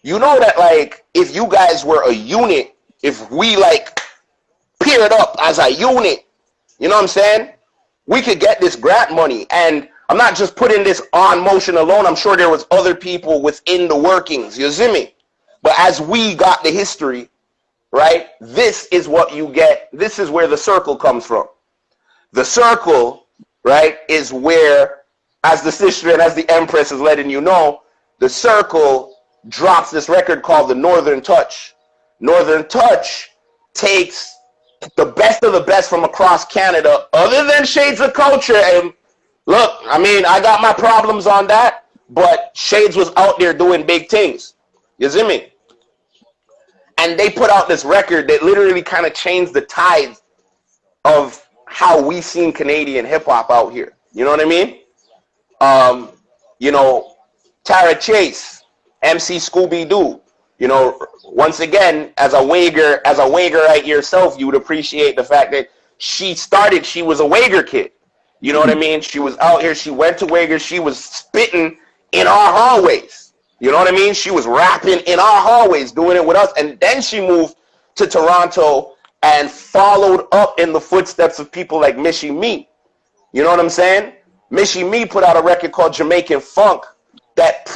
You know that, like, if you guys were a unit, if we, like, paired up as a unit, you know what I'm saying, we could get this grant money. And I'm not just putting this on Motion alone. I'm sure there was other people within the workings. You see me? But as we got the history, right, this is what you get. This is where the circle comes from. The circle, right, is where, as the sister and as the Empress is letting you know, the circle drops this record called The Northern Touch. Northern Touch takes the best of the best from across Canada, other than Shades of Culture. And look, I mean, I got my problems on that, but Shades was out there doing big things. You see me? And they put out this record that literally kind of changed the tide of how we seen Canadian hip-hop out here. You know what I mean? You know, Tara Chase, MC Scooby-Doo. You know, once again, as a wager right yourself, you would appreciate the fact that she was a Wager kid. You know what I mean? She was out here. She went to Wager. She was spitting in our hallways. You know what I mean? She was rapping in our hallways, doing it with us. And then she moved to Toronto and followed up in the footsteps of people like Michie Me. You know what I'm saying? Michie Me put out a record called Jamaican Funk that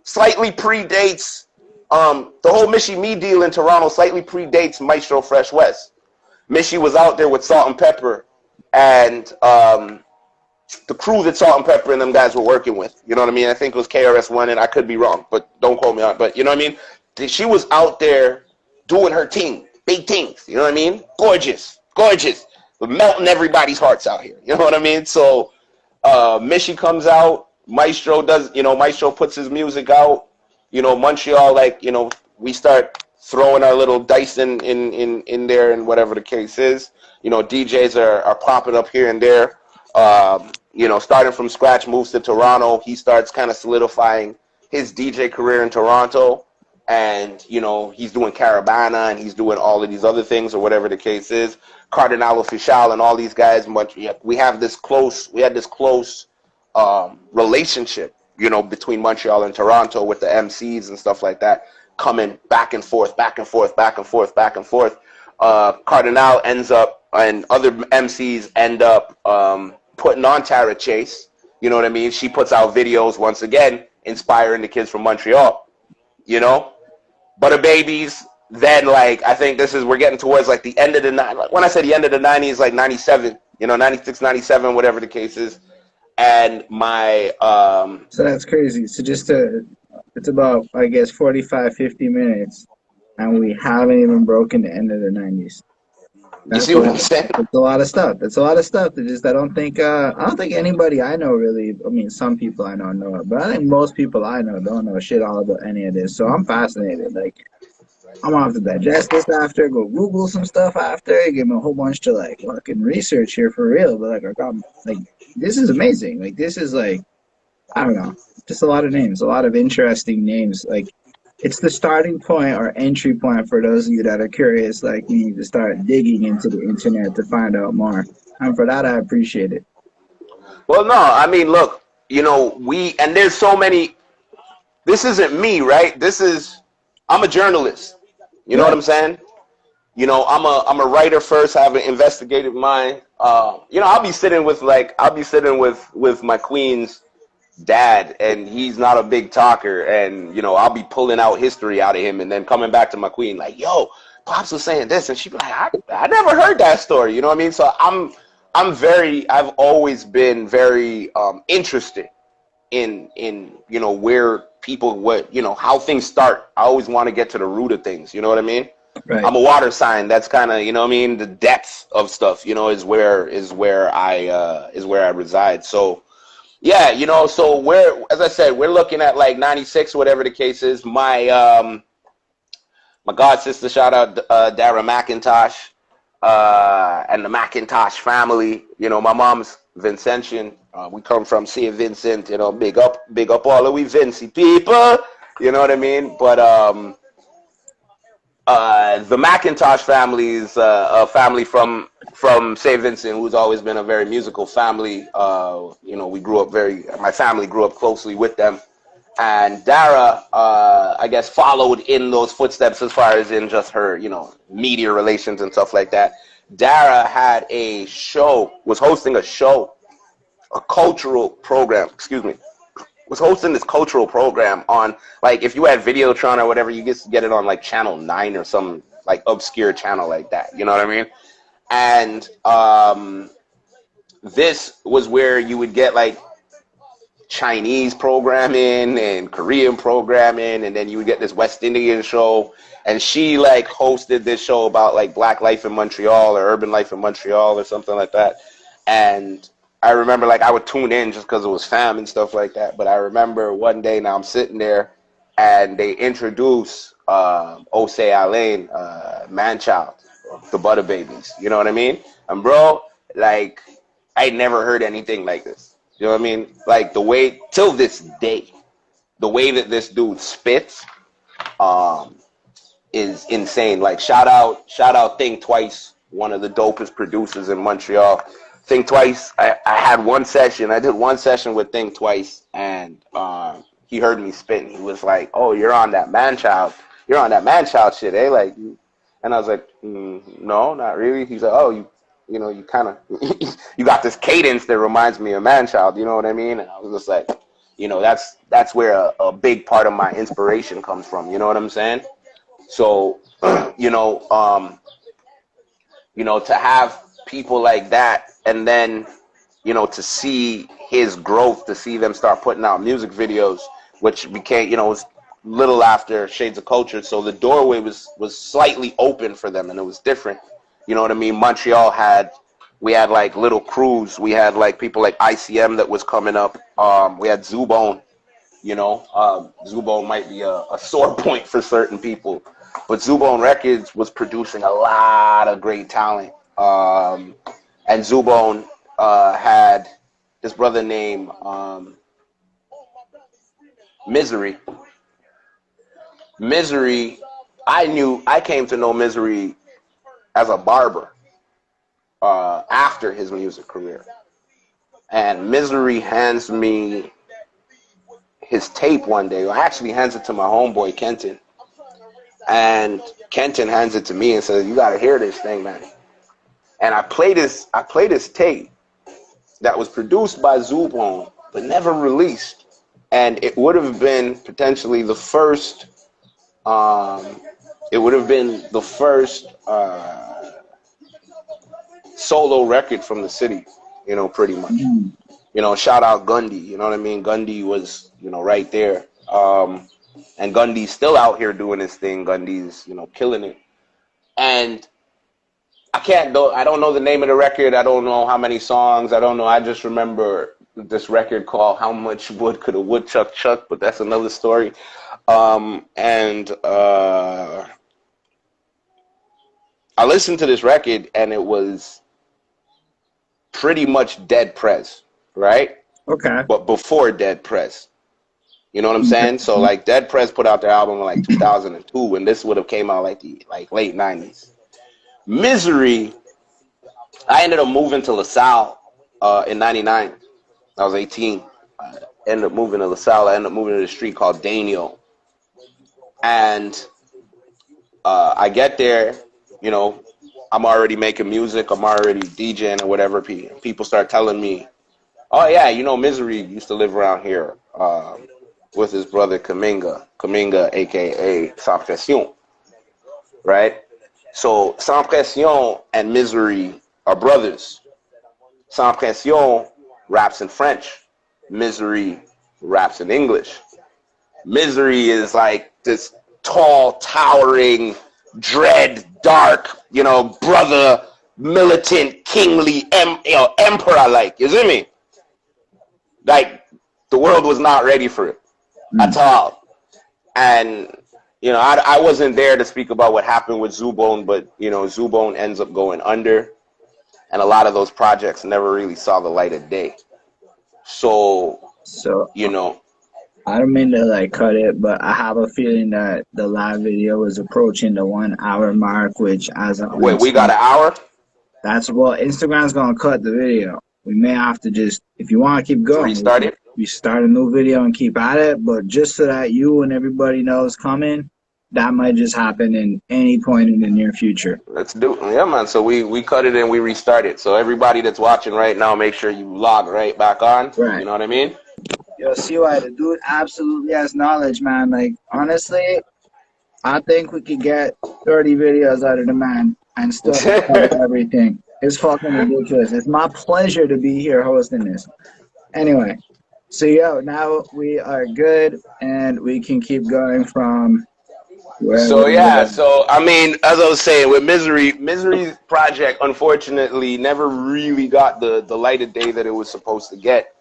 slightly predates, the whole Michie Me deal in Toronto slightly predates Maestro Fresh West. Michie was out there with Salt and Pepper and the crew that Salt and Pepper and them guys were working with. You know what I mean? I think it was KRS-One, and I could be wrong, but don't quote me on it. But you know what I mean? She was out there doing her thing, big things. You know what I mean? Gorgeous, but melting everybody's hearts out here. You know what I mean? So Michie comes out. Maestro puts his music out. You know, Montreal, like, you know, we start throwing our little dice in there and whatever the case is. You know, DJs are popping up here and there. You know, starting from scratch, moves to Toronto. He starts kind of solidifying his DJ career in Toronto. And, you know, he's doing Caravana and he's doing all of these other things or whatever the case is. Cardinal Official and all these guys. We had this close relationship, you know, between Montreal and Toronto with the MCs and stuff like that, coming back and forth. Cardinal ends up, and other MCs end up putting on Tara Chase. You know what I mean? She puts out videos, once again, inspiring the kids from Montreal, you know? Butter Babies, then, like, I think we're getting towards, like, the end of the 90s. When I say the end of the 90s, like 97, you know, 96, 97, whatever the case is. And my... So that's crazy. So it's about, I guess, 45, 50 minutes, and we haven't even broken the end of the 90s. You see what I'm saying? That's a lot of stuff. I don't think anybody I know really. I mean, some people I know it, but I think most people I know don't know shit all about any of this. So I'm fascinated. Like, I'm gonna have to digest this after, go Google some stuff after, give me a whole bunch to like fucking research here for real. But like, this is amazing. Like, this is like, I don't know, just a lot of names, a lot of interesting names. Like, it's the starting point or entry point for those of you that are curious, like me, to start digging into the internet to find out more. And for that, I appreciate it. Well, no, I mean, look, you know, and there's so many. This isn't me, right? I'm a journalist. You know what I'm saying? You know, I'm a writer first. I have an investigative mind. You know, I'll be sitting with my queen's dad, and he's not a big talker, and you know, I'll be pulling out history out of him and then coming back to my queen like, yo, Pops was saying this, and she'd be like, I never heard that story. You know what I mean? So I've always been very interested in you know, where people, how things start. I always want to get to the root of things. You know what I mean? Right. I'm a water sign. That's kind of, you know what I mean, the depth of stuff, you know, is where I reside. So yeah, you know, so as I said, we're looking at like 96, whatever the case is. My god sister, shout out Dara McIntosh, and the McIntosh family. You know, my mom's Vincentian. We come from St. Vincent, you know, big up all of we Vincy people. You know what I mean? But the McIntosh family is a family from St. Vincent, who's always been a very musical family. You know, my family grew up closely with them. And Dara, I guess, followed in those footsteps as far as in just her, you know, media relations and stuff like that. Dara was hosting a cultural program, was hosting this cultural program on, like, if you had Videotron or whatever, you get it on like Channel 9 or some like obscure channel like that, you know what I mean? And this was where you would get like Chinese programming and Korean programming, and then you would get this West Indian show, and she like hosted this show about like black life in Montreal or urban life in Montreal or something like that. And I remember, like, I would tune in just because it was fam and stuff like that. But I remember one day, now I'm sitting there, and they introduce Osei Alain, Manchild, the Butter Babies. You know what I mean? And bro, like, I never heard anything like this. You know what I mean? Like, the way, till this day, the way that this dude spits is insane. Like, shout out Think Twice one of the dopest producers in Montreal. Think Twice. I had one session. I did one session with Think Twice, and he heard me spitting. He was like, "Oh, you're on that man child. You're on that man child shit, eh?" Like, and I was like, "No, not really." He's like, "Oh, you know, you kind of you got this cadence that reminds me of man child. You know what I mean?" And I was just like, you know, that's where a big part of my inspiration comes from. You know what I'm saying? So, you know, to have people like that, and then, you know, to see his growth, to see them start putting out music videos, which became, you know, was little after Shades of Culture. So the doorway was slightly open for them, and it was different. You know what I mean? Montreal we had like little crews. We had like people like ICM that was coming up. We had Zubone. You know, Zubone might be a sore point for certain people, but Zubone Records was producing a lot of great talent. And Zubone had this brother named Misery. Misery, I came to know Misery as a barber after his music career. And Misery hands me his tape one day. I actually hands it to my homeboy Kenton, and Kenton hands it to me and says, "You got to hear this thing, man." And I played this tape that was produced by Zubone but never released, and it would have been potentially the first. It would have been the first solo record from the city, you know, pretty much. You know, shout out Gundy, you know what I mean? Gundy was, you know, right there. And Gundy's still out here doing his thing. Gundy's, you know, killing it. And I don't know the name of the record. I don't know how many songs. I don't know. I just remember this record called How Much Wood Could a Woodchuck Chuck, but that's another story. I listened to this record, and it was pretty much Dead Prez, right? Okay. But before Dead Prez. You know what I'm saying? So like Dead Prez put out their album in like 2002, and this would have came out like late 90s. Misery, I ended up moving to LaSalle in 99. I was 18. I ended up moving to LaSalle. I ended up moving to a street called Daniel. And I get there, you know, I'm already making music. I'm already DJing or whatever. People start telling me, "Oh, yeah, you know, Misery used to live around here with his brother Kaminga, a.k.a. Sans Pression," right? So Sans Pression and Misery are brothers. Sans Pression raps in French. Misery raps in English. Misery is like this tall, towering, dread, dark, you know, brother, militant, kingly, emperor, like, you see me? Like, the world was not ready for it at all. And, you know, I wasn't there to speak about what happened with Zubone, but, you know, Zubone ends up going under, and a lot of those projects never really saw the light of day. So, you know. I don't mean to like cut it, but I have a feeling that the live video is approaching the 1 hour mark, which as a Wait, we got an hour? That's what Instagram's gonna cut the video. We may have to just, if you want to keep going, restart it. We start a new video and keep at it. But just so that you and everybody knows coming, that might just happen in any point in the near future. Let's do it. Yeah, man. So we cut it and we restart it. So everybody that's watching right now, make sure you log right back on. Right. You know what I mean? Yo, CY, the dude absolutely has knowledge, man. Like, honestly, I think we could get 30 videos out of the man and still cover everything. It's fucking ridiculous. It's my pleasure to be here hosting this. Anyway, so yo, now we are good and we can keep going from where. So yeah, so I mean, as I was saying, with Misery's project, unfortunately, never really got the light of day that it was supposed to get.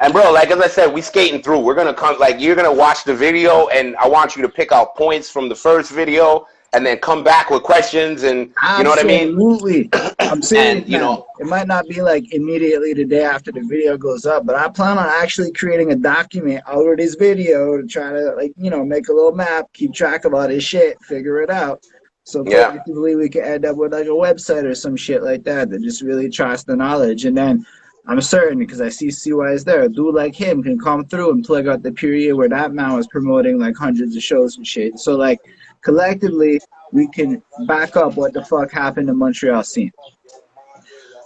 And bro, like as I said, we skating through. We're gonna come, like you're gonna watch the video, and I want you to pick out points from the first video, and then come back with questions, and you know what I mean? Absolutely. I'm serious. And, you know, it might not be like immediately the day after the video goes up, but I plan on actually creating a document out of this video to try to, like, you know, make a little map, keep track of all this shit, figure it out. So Yeah. collectively, we could end up with like a website or some shit like that that just really tracks the knowledge. And then I'm certain, because I see CY is there, a dude like him can come through and plug out the period where that man was promoting like hundreds of shows and shit. So like collectively, we can back up what the fuck happened in Montreal scene.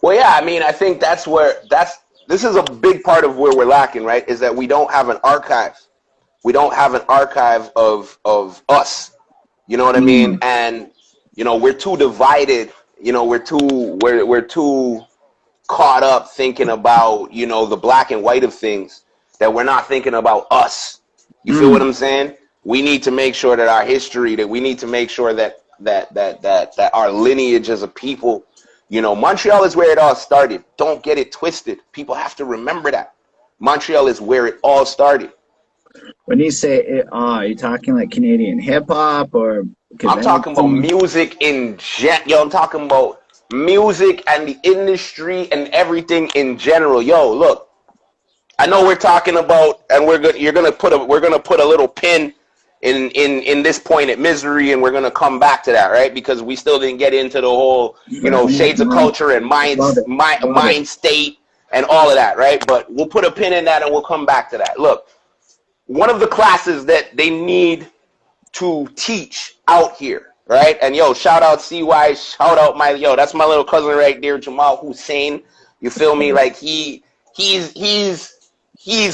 Well, yeah, I mean, I think this is a big part of where we're lacking, right? Is that we don't have an archive. We don't have an archive of us. You know what I mean? Mm, And we're too divided. We're too caught up thinking about the black and white of things, that we're not thinking about us. You feel what mm. I'm saying? We need to make sure that our history, that we need to make sure that our lineage as a people, Montreal is where it all started. Don't get it twisted. People have to remember that. Montreal is where it all started. When you say it, are you talking like Canadian hip hop or I'm Quebec talking about scene? music yo, I'm talking about music and the industry and everything in general. Yo, look, I know we're talking about, and we're gonna put a little pin in this point at misery, and we're gonna come back to that, right? Because we still didn't get into the whole, shades of culture and Love it. Love it. mind state and all of that, right? But we'll put a pin in that and we'll come back to that. Look, one of the classes that they need to teach out here, right? And yo, shout out CY, shout out that's my little cousin right there, Jamal Hussein. You feel me? Like he's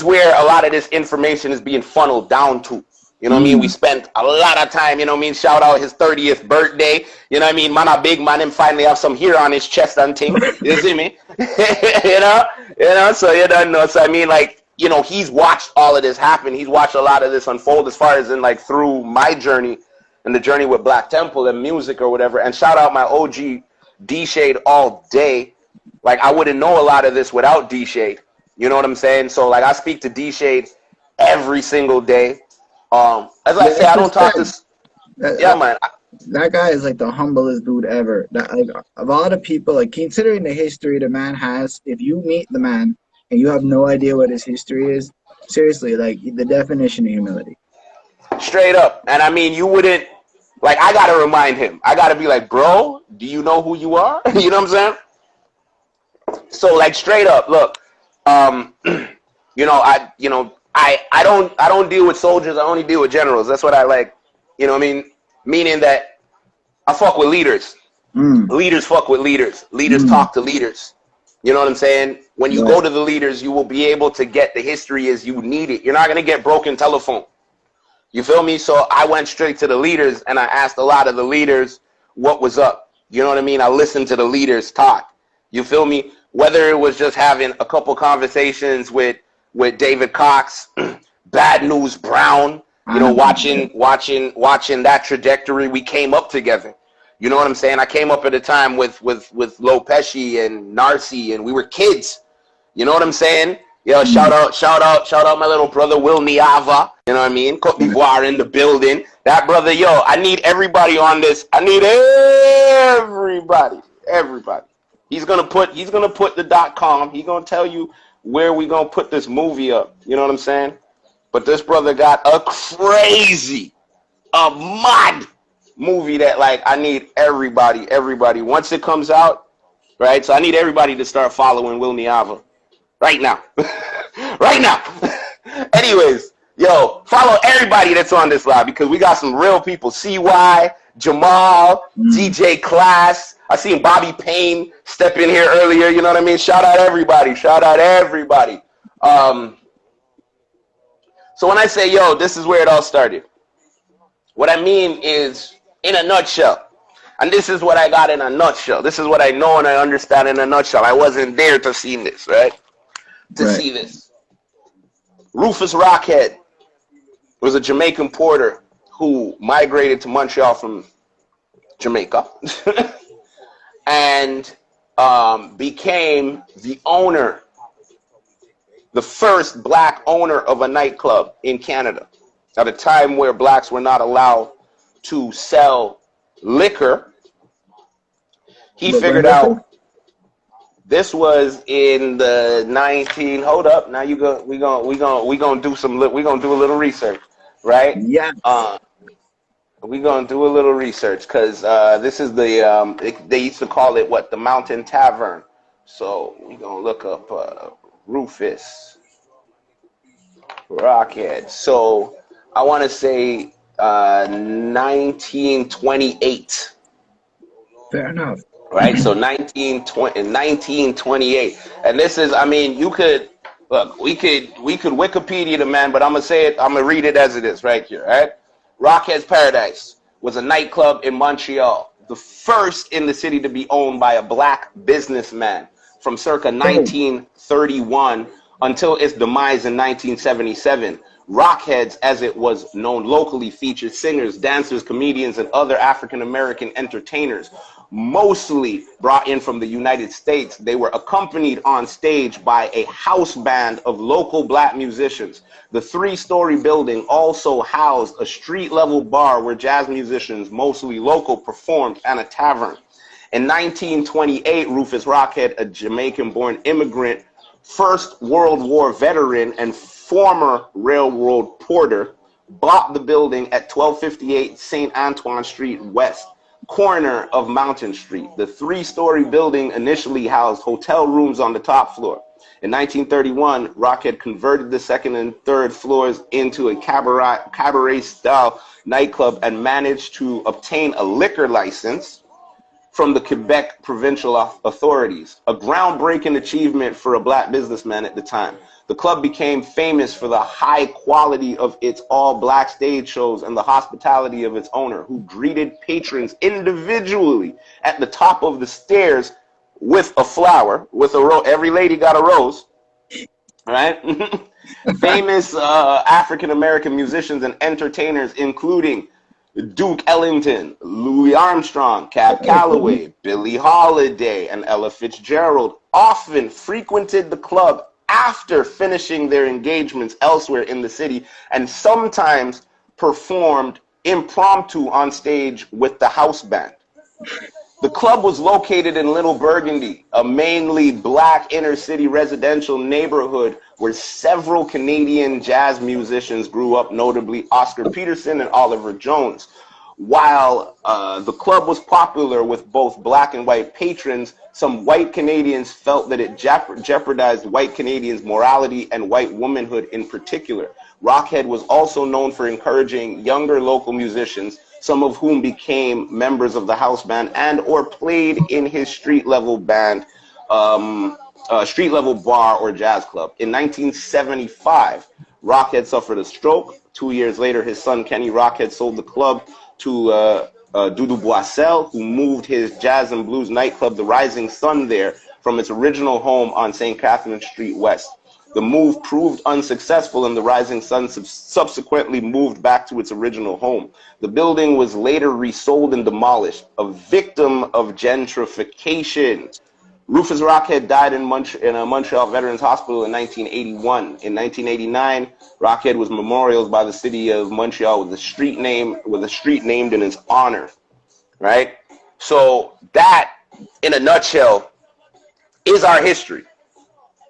where a lot of this information is being funneled down to. You know what I mean? We Mm. spent a lot of time, you know what I mean? Shout out his 30th birthday. You know what I mean? Man, a big man, him finally have some hair on his chest and thing. You see me? So you don't know. So I mean, like, he's watched all of this happen. He's watched a lot of this unfold as far as in like through my journey and the journey with Black Temple and music or whatever. And shout out my OG Dshade all day. Like, I wouldn't know a lot of this without Dshade. You know what I'm saying? So like, I speak to Dshade every single day. As I Yeah, say, that's I don't talk to. respect. Yeah, man. That guy is like the humblest dude ever. That, like, of all the people, like considering the history the man has, if you meet the man and you have no idea what his history is, seriously, like the definition of humility. Straight up. And I mean, you wouldn't. Like, I gotta remind him. I gotta be like, bro, do you know who you are? You know what I'm saying? So like, straight up, look. Um, I don't deal with soldiers. I only deal with generals. That's what I like. You know what I mean? Meaning that I fuck with leaders. Mm, Leaders fuck with leaders. Leaders mm, talk to leaders. You know what I'm saying? When you right. go to the leaders, you will be able to get the history as you need it. You're not gonna get broken telephone. You feel me? So I went straight to the leaders and I asked a lot of the leaders what was up. You know what I mean? I listened to the leaders talk. You feel me? Whether it was just having a couple conversations with David Cox, Bad News Brown, Yeah. watching that trajectory, we came up together. You know what I'm saying? I came up at a time with Lopeshi and Narcy, and we were kids. You know what I'm saying? Yo, Mm, shout out my little brother Will Niava. You know what I mean? Cote yeah. d'Ivoire in the building. That brother, yo, I need everybody on this. I need everybody. Everybody. He's gonna put the .com. He's gonna tell you where we gonna put this movie up. You know what I'm saying? But this brother got a mad movie that, like, I need everybody. Once it comes out, right? So I need everybody to start following Will Niava. Right now. Right now. Anyways, yo, follow everybody that's on this live because we got some real people. CY, Jamal, Mm. DJ Class. I seen Bobby Payne step in here earlier. You know what I mean? Shout out everybody. So when I say, yo, this is where it all started, what I mean is, in a nutshell, and this is what I got in a nutshell. This is what I know and I understand in a nutshell. I wasn't there to see this, right? To Right. see this. Rufus Rockhead was a Jamaican porter who migrated to Montreal from Jamaica and became the first black owner of a nightclub in Canada at a time where blacks were not allowed to sell liquor. He But when figured was this? out. This was in the 19. Hold up. Now we gonna do a little research, right? Yes. We're gonna do a little research because this is they used to call it what, the Mountain Tavern. So we're gonna look up Rufus Rockhead. So I want to say 1928. Fair enough. Right, so 1928, and this is, I mean, you could look, we could Wikipedia the man, but I'm gonna say it, I'm gonna read it as it is right here. Right, Rockhead's Paradise was a nightclub in Montreal, the first in the city to be owned by a black businessman from circa Oh, 1931 until its demise in 1977. Rockheads, as it was known locally, featured singers, dancers, comedians, and other African American entertainers, mostly brought in from the United States. They were accompanied on stage by a house band of local black musicians. The three-story building also housed a street-level bar where jazz musicians, mostly local, performed, and a tavern. In 1928, Rufus Rockhead, a Jamaican-born immigrant, First World War veteran, and former railroad porter, bought the building at 1258 St. Antoine Street West, corner of Mountain Street. The three-story building initially housed hotel rooms on the top floor. In 1931, Rockhead converted the second and third floors into a cabaret-style nightclub and managed to obtain a liquor license from the Quebec provincial authorities, a groundbreaking achievement for a black businessman at the time. The club became famous for the high quality of its all-black stage shows and the hospitality of its owner, who greeted patrons individually at the top of the stairs with a flower, with a rose. Every lady got a rose, right? Famous African-American musicians and entertainers, including Duke Ellington, Louis Armstrong, Cab Calloway, Billie Holiday, and Ella Fitzgerald, often frequented the club after finishing their engagements elsewhere in the city, and sometimes performed impromptu on stage with the house band. The club was located in Little Burgundy, a mainly black inner-city residential neighborhood where several Canadian jazz musicians grew up, notably Oscar Peterson and Oliver Jones. While the club was popular with both black and white patrons, some white Canadians felt that it jeopardized white Canadians' morality and white womanhood in particular. Rockhead was also known for encouraging younger local musicians, some of whom became members of the house band and or played in his street-level band, street-level bar or jazz club. In 1975, Rockhead suffered a stroke. 2 years later, his son Kenny Rockhead sold the club to Dudu Boissel, who moved his jazz and blues nightclub, the Rising Sun, there from its original home on St. Catherine Street West. The move proved unsuccessful, and the Rising Sun subsequently moved back to its original home. The building was later resold and demolished, a victim of gentrification. Rufus Rockhead died in a Montreal Veterans Hospital in 1981. In 1989, Rockhead was memorialized by the city of Montreal with a street named in his honor. Right? So that, in a nutshell, is our history.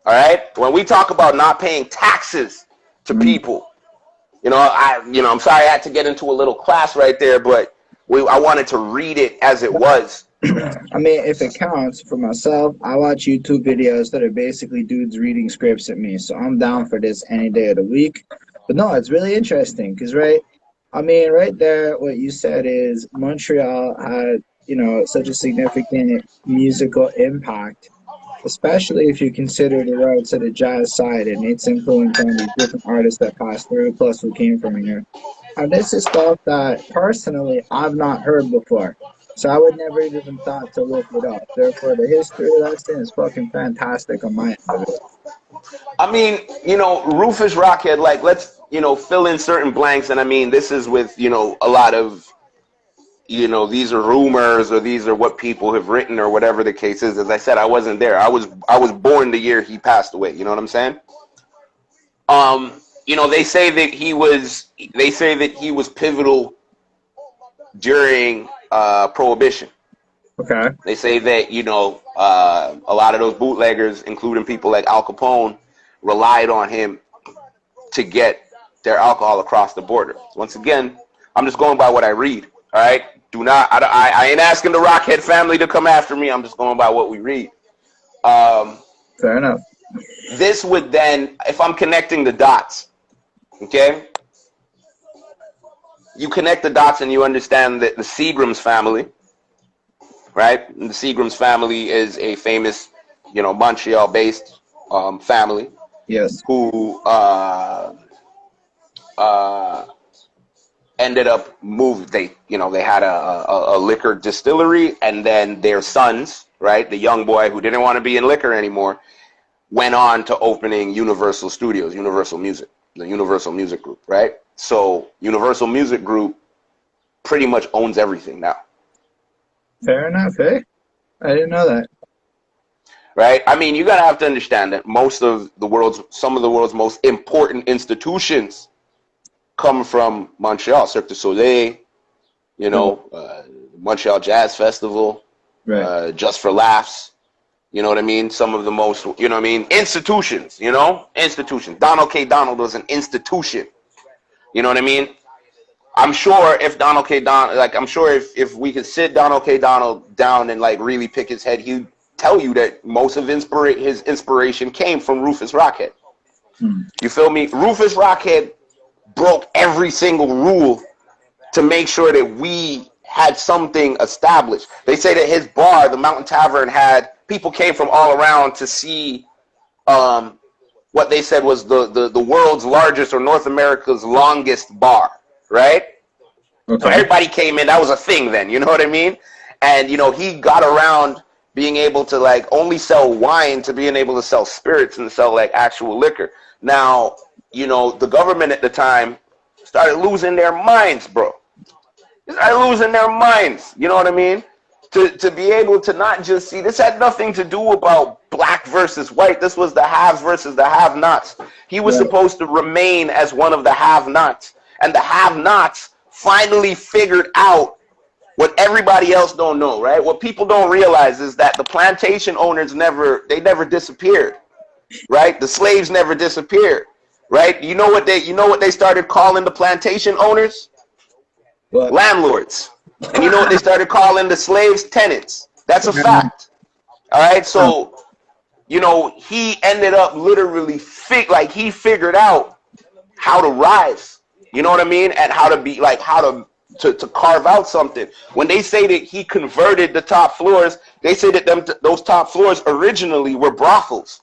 All right. When we talk about not paying taxes to people, I'm sorry I had to get into a little class right there, but I wanted to read it as it was. I mean, if it counts for myself, I watch YouTube videos that are basically dudes reading scripts at me, so I'm down for this any day of the week. But no, it's really interesting because, right, I mean, right there, what you said is Montreal had, such a significant musical impact, especially if you consider the road to the jazz side and its influence on these different artists that passed through, plus who came from here. And this is stuff that personally I've not heard before. So I would never even thought to look it up. Therefore, the history lesson is fucking fantastic on my end of it. I mean, Rufus Rockhead, like, let's, fill in certain blanks. And I mean, this is with, a lot of, these are rumors or these are what people have written or whatever the case is. As I said, I wasn't there. I was born the year he passed away. You know what I'm saying? They say that he was pivotal during Prohibition. Okay. They say that, a lot of those bootleggers, including people like Al Capone, relied on him to get their alcohol across the border. Once again, I'm just going by what I read. All right. Do not. I ain't asking the Rockhead family to come after me. I'm just going by what we read. Fair enough. This would then, if I'm connecting the dots, okay, you connect the dots and you understand that the Seagram's family, right? And the Seagram's family is a famous, Montreal-based family. Yes. Who ended up they had a liquor distillery, and then their sons, right, the young boy who didn't want to be in liquor anymore, went on to opening Universal Studios, Universal Music, the Universal Music Group, right? So Universal Music Group pretty much owns everything now. Fair enough, eh? I didn't know that. Right? I mean, you gotta have to understand that some of the world's most important institutions come from Montreal. Cirque du Soleil, Montreal Jazz Festival, Right. Just for Laughs. You know what I mean? Some of the most, institutions, institutions. Donald K. Donald was an institution. You know what I mean? I'm sure if Donald K. Donald, I'm sure if we could sit Donald K. Donald down and really pick his head, he'd tell you that most of his inspiration came from Rufus Rockhead. You feel me? Rufus Rockhead broke every single rule to make sure that we had something established. They say that his bar, the Mountain Tavern, had people came from all around to see what they said was the world's largest, or North America's longest bar, right? Okay. So everybody came in. That was a thing then, you know what I mean? And, he got around being able to only sell wine to being able to sell spirits and sell actual liquor. Now, the government at the time started losing their minds, bro. They started losing their minds, you know what I mean? To be able to not just see, this had nothing to do about black versus white. This was the haves versus the have-nots. He was supposed to remain as one of the have-nots. And the have-nots finally figured out what everybody else don't know, right? What people don't realize is that the plantation owners never disappeared, right? The slaves never disappeared, right? You know what they started calling the plantation owners? What? Landlords. And you know what they started calling the slaves? Tenants. That's a fact. All right, so he ended up literally he figured out how to rise. You know what I mean? And how to be how to carve out something. When they say that he converted the top floors, they say that those top floors originally were brothels.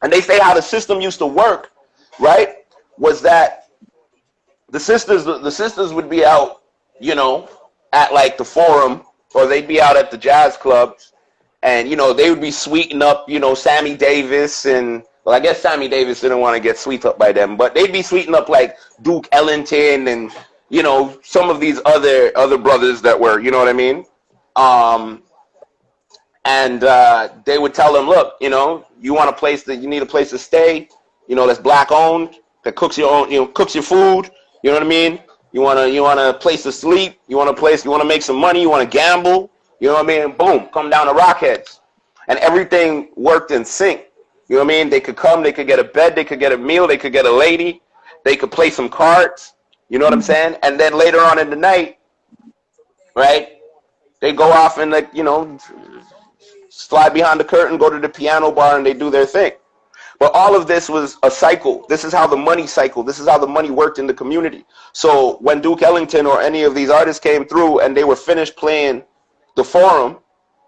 And they say how the system used to work, right? Was that the sisters would be out, at the Forum, or they'd be out at the jazz clubs, and they would be sweeting up, Sammy Davis, and well, I guess Sammy Davis didn't want to get sweet up by them, but they'd be sweeting up Duke Ellington and some of these other brothers that were, you know what I mean? And they would tell them, look, you need a place to stay, that's black owned, that cooks your own, cooks your food, you know what I mean? You want a place to sleep, you want to make some money, you want to gamble, you know what I mean? Boom, come down to Rockheads. And everything worked in sync. You know what I mean? They could come, they could get a bed, they could get a meal, they could get a lady, they could play some cards, you know what I'm saying? And then later on in the night, right, they go off and slide behind the curtain, go to the piano bar, and they do their thing. But all of this was a cycle. This is how the money cycled. This is how the money worked in the community. So when Duke Ellington or any of these artists came through and they were finished playing the Forum,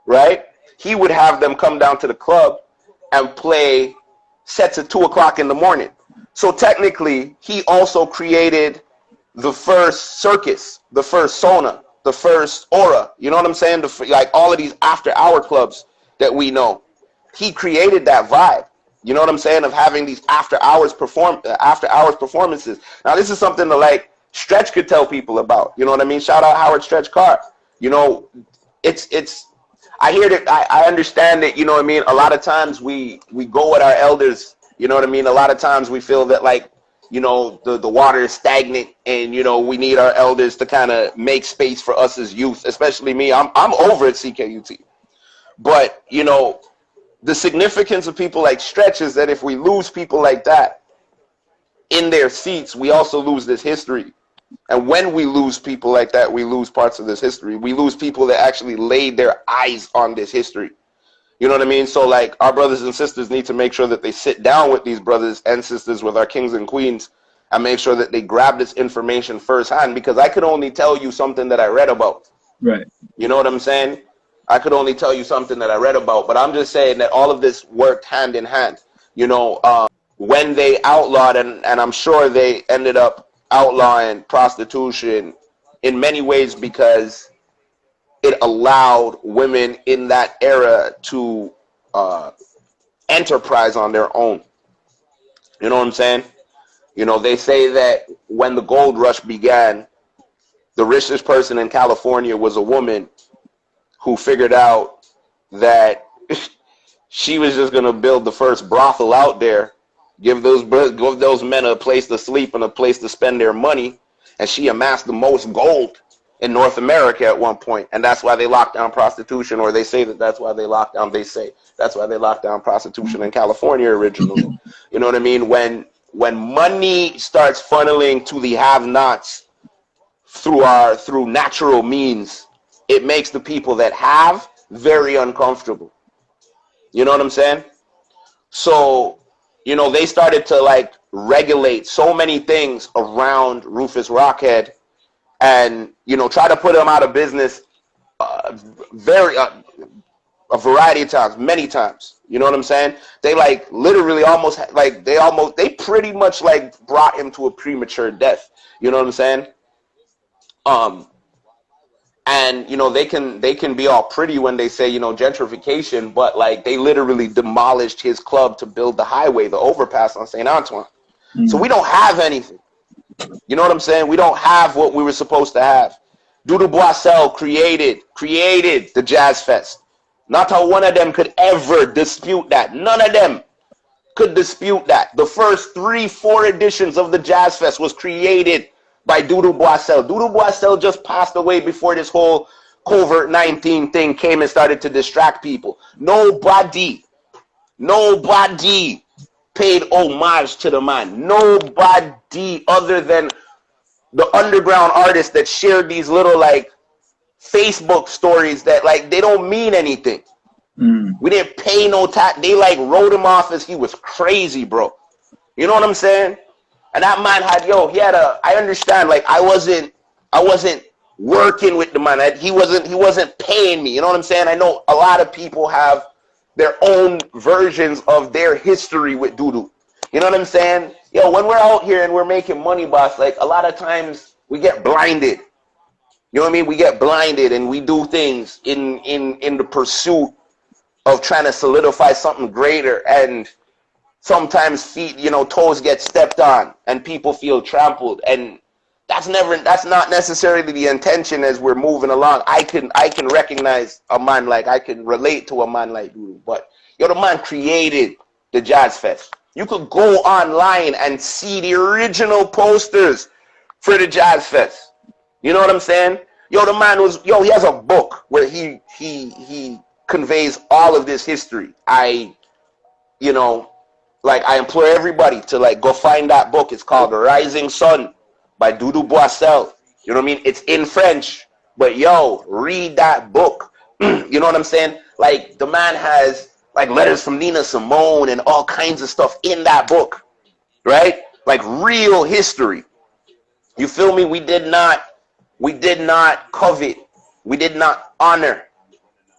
right, he would have them come down to the club and play sets at 2 o'clock in the morning. So technically, he also created the first circus, the first Sona, the first Aura. You know what I'm saying? All of these after-hour clubs that we know. He created that vibe. You know what I'm saying? Of having these after-hours performances. Now, this is something that Stretch could tell people about. You know what I mean? Shout out Howard Stretch Carr. It's. I hear that. I understand that. You know what I mean? A lot of times we go with our elders. You know what I mean? A lot of times we feel that the water is stagnant, and we need our elders to kind of make space for us as youth, especially me. I'm over at CKUT, but the significance of people like Stretch is that if we lose people like that in their seats, we also lose this history And when we lose people like that, we lose parts of this history. We lose people that actually laid their eyes on this history. You know what I mean? So like our brothers and sisters need to make sure that they sit down with these brothers and sisters, with our kings and queens, and make sure that they grab this information firsthand, because I could only tell you something that I read about. Right. You know what I'm saying? I could only tell you something that I read about, but I'm just saying that all of this worked hand in hand. You know, when they outlawed, and I'm sure they ended up outlawing prostitution in many ways because it allowed women in that era to enterprise on their own. You know what I'm saying? You know, they say that when the gold rush began, the richest person in California was a woman who figured out that she was just going to build the first brothel out there, give those men a place to sleep and a place to spend their money, and she amassed the most gold in North America at one point, and that's why they locked down prostitution, or they say that that's why they locked down. They say that's why they locked down prostitution in California originally. You know what I mean? When money starts funneling to the have-nots through natural means, it makes the people that have very uncomfortable. You know what I'm saying? So, you know, they started to like regulate so many things around Rufus Rockhead, and you know, try to put him out of business a variety of times, many times. You know what I'm saying? They like literally they pretty much like brought him to a premature death. You know what I'm saying? And you know, they can be all pretty when they say, you know, gentrification, but like they literally demolished his club to build the highway, the overpass on St. Antoine. So we don't have anything. You know what I'm saying? We don't have what we were supposed to have. Doodoo Boissel created the Jazz Fest. Not how one of them could ever dispute that. None of them could dispute that. The first 3-4 editions of the Jazz Fest was created by Doodoo Boissel. Doodoo Boissel just passed away before this whole COVID-19 thing came and started to distract people. Nobody paid homage to the man. Nobody other than the underground artists that shared these little like Facebook stories that like they don't mean anything. We didn't pay no tax. They like wrote him off as he was crazy, bro. You know what I'm saying? And that man I understand, like I wasn't working with the man. He wasn't paying me. You know what I'm saying? I know a lot of people have their own versions of their history with Doodoo. You know what I'm saying? Yo, when we're out here and we're making money, boss, like a lot of times we get blinded. You know what I mean? We get blinded and we do things in the pursuit of trying to solidify something greater, and sometimes feet, you know, toes get stepped on and people feel trampled, and that's not necessarily the intention as we're moving along. I can recognize a man, like I can relate to a man like Doodoo, but yo, the man created the Jazz Fest. You could go online and see the original posters for the Jazz Fest. You know what I'm saying? Yo, the man he has a book where he conveys all of this history. I implore everybody to like go find that book. It's called The Rising Sun by Doodoo Boissel. You know what I mean? It's in French, but yo, read that book. You know what I'm saying? Like the man has like letters from Nina Simone and all kinds of stuff in that book, right? Like real history. You feel me? We did not covet, we did not honor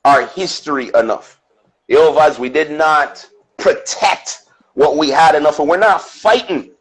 our history enough. Yo, Vaz, we did not protect what we had enough, and we're not fighting.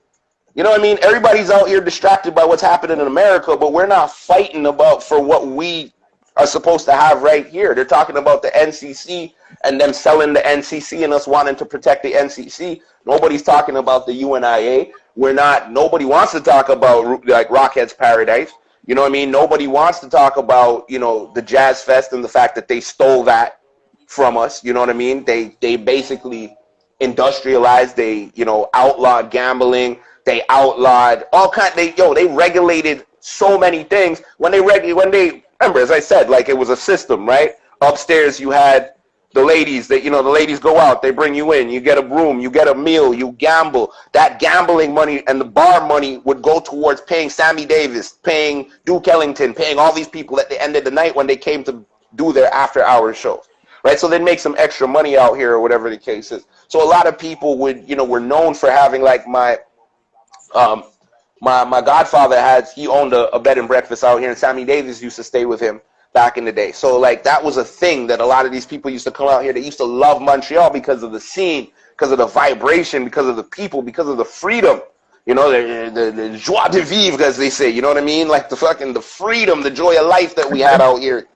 You know what I mean? Everybody's out here distracted by what's happening in America, but we're not fighting for what we are supposed to have right here. They're talking about the NCC and them selling the NCC and us wanting to protect the NCC. Nobody's talking about the UNIA. Nobody wants to talk about like Rockhead's Paradise. You know what I mean? Nobody wants to talk about, you know, the Jazz Fest and the fact that they stole that from us. You know what I mean? They basically industrialized. They, you know, outlawed gambling. They outlawed all kinds. They regulated so many things. When they remember, as I said, like it was a system, right? Upstairs you had The ladies that, the ladies go out, they bring you in, you get a room, you get a meal, you gamble. That gambling money and the bar money would go towards paying Sammy Davis, paying Duke Ellington, paying all these people at the end of the night when they came to do their after-hours shows, right? So they'd make some extra money out here or whatever the case is. So a lot of people would, were known for having, like, my godfather he owned a bed and breakfast out here, and Sammy Davis used to stay with him back in the day. So, like, that was a thing that a lot of these people used to come out here. They used to love Montreal because of the scene, because of the vibration, because of the people, because of the freedom. The joie de vivre, as they say. You know what I mean? Like the freedom, the joy of life that we had out here.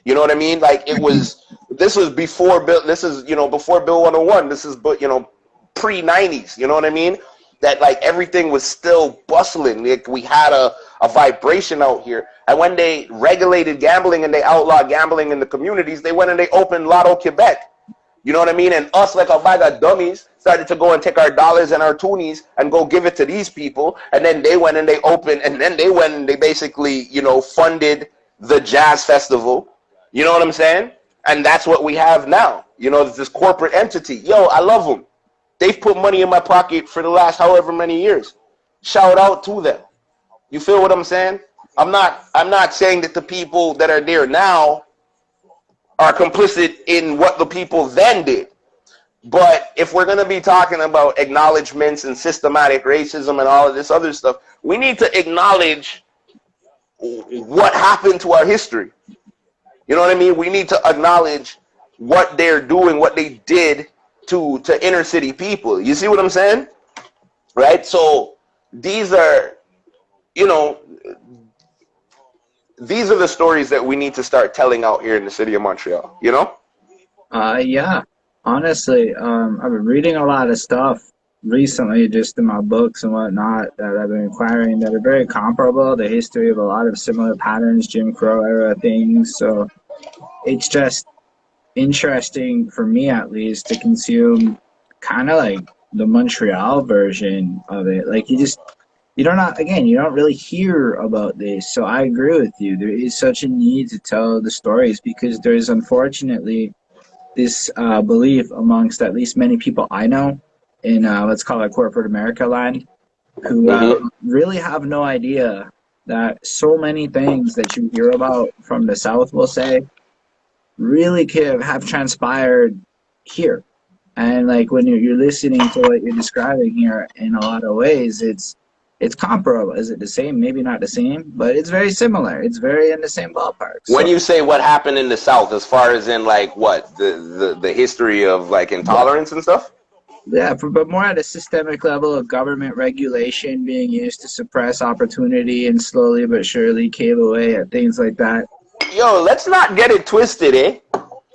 You know what I mean? Like, this was before Bill. This is before Bill 101. This is pre-90s. You know what I mean? That, like, everything was still bustling. Like, we had a vibration out here. And when they regulated gambling and they outlawed gambling in the communities, they went and they opened Lotto Quebec. You know what I mean? And us, like a bag of dummies, started to go and take our dollars and our toonies and go give it to these people. And then they went and they opened, and then they went and they basically, funded the jazz festival. You know what I'm saying? And that's what we have now. This corporate entity. Yo, I love them. They've put money in my pocket for the last however many years. Shout out to them. You feel what I'm saying? I'm not saying that the people that are there now are complicit in what the people then did. But if we're going to be talking about acknowledgments and systematic racism and all of this other stuff, we need to acknowledge what happened to our history. You know what I mean? We need to acknowledge what they're doing, what they did to inner city people. You see what I'm saying? Right? So these are, these are the stories that we need to start telling out here in the city of Montreal, Yeah. Honestly, I've been reading a lot of stuff recently, just in my books and whatnot, that I've been acquiring that are very comparable. The history of a lot of similar patterns, Jim Crow era things. So it's just interesting for me, at least, to consume kind of like the Montreal version of it. Like, you don't really hear about this. So I agree with you. There is such a need to tell the stories, because there's unfortunately this belief amongst at least many people I know in let's call it corporate America land, who really have no idea that so many things that you hear about from the South, will say, really could have transpired here. And like, when you're listening to what you're describing here, in a lot of ways, it's comparable. Is it the same? Maybe not the same, but it's very similar. It's very in the same ballpark. When you say what happened in the South, as far as in, like, what, the history of, like, intolerance and stuff? Yeah, but more at a systemic level of government regulation being used to suppress opportunity and slowly but surely cave away at things like that. Yo, let's not get it twisted, eh?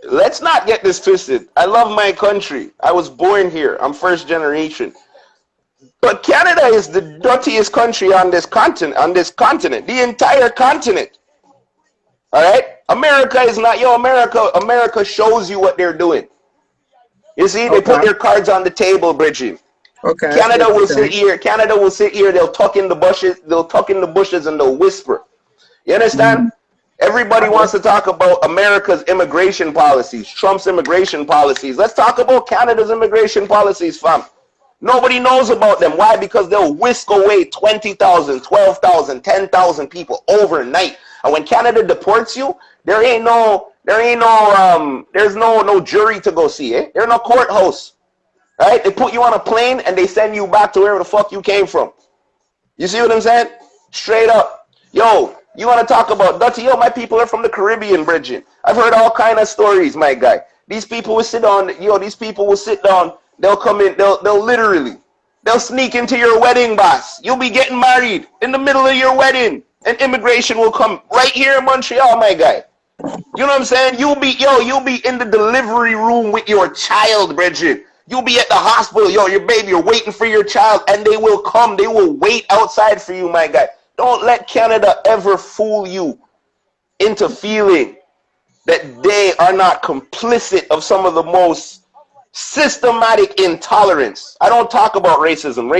Let's not get this twisted. I love my country. I was born here. I'm first generation. But Canada is the dirtiest country on this continent. The entire continent. All right? America is not. America shows you what they're doing. You see, they put their cards on the table, Bridget. Okay. Canada will sit here. They'll tuck in the bushes and they'll whisper. You understand? Everybody wants to talk about America's immigration policies, Trump's immigration policies. Let's talk about Canada's immigration policies, fam. Nobody knows about them. Why? Because they'll whisk away 20,000, 12,000, 10,000 people overnight. And when Canada deports you, there's no jury to go see, eh? There's no courthouse. Right? They put you on a plane and they send you back to wherever the fuck you came from. You see what I'm saying? Straight up. Yo, you want to talk about dirty? Yo, my people are from the Caribbean, Bridget. I've heard all kind of stories, my guy. These people will sit down. They'll come in. They'll sneak into your wedding, boss. You'll be getting married in the middle of your wedding, and immigration will come right here in Montreal, my guy. You know what I'm saying? You'll be in the delivery room with your child, Bridget. You'll be at the hospital. Yo, your baby, you're waiting for your child, and they will come. They will wait outside for you, my guy. Don't let Canada ever fool you into feeling that they are not complicit of some of the most systematic intolerance. I don't talk about racism.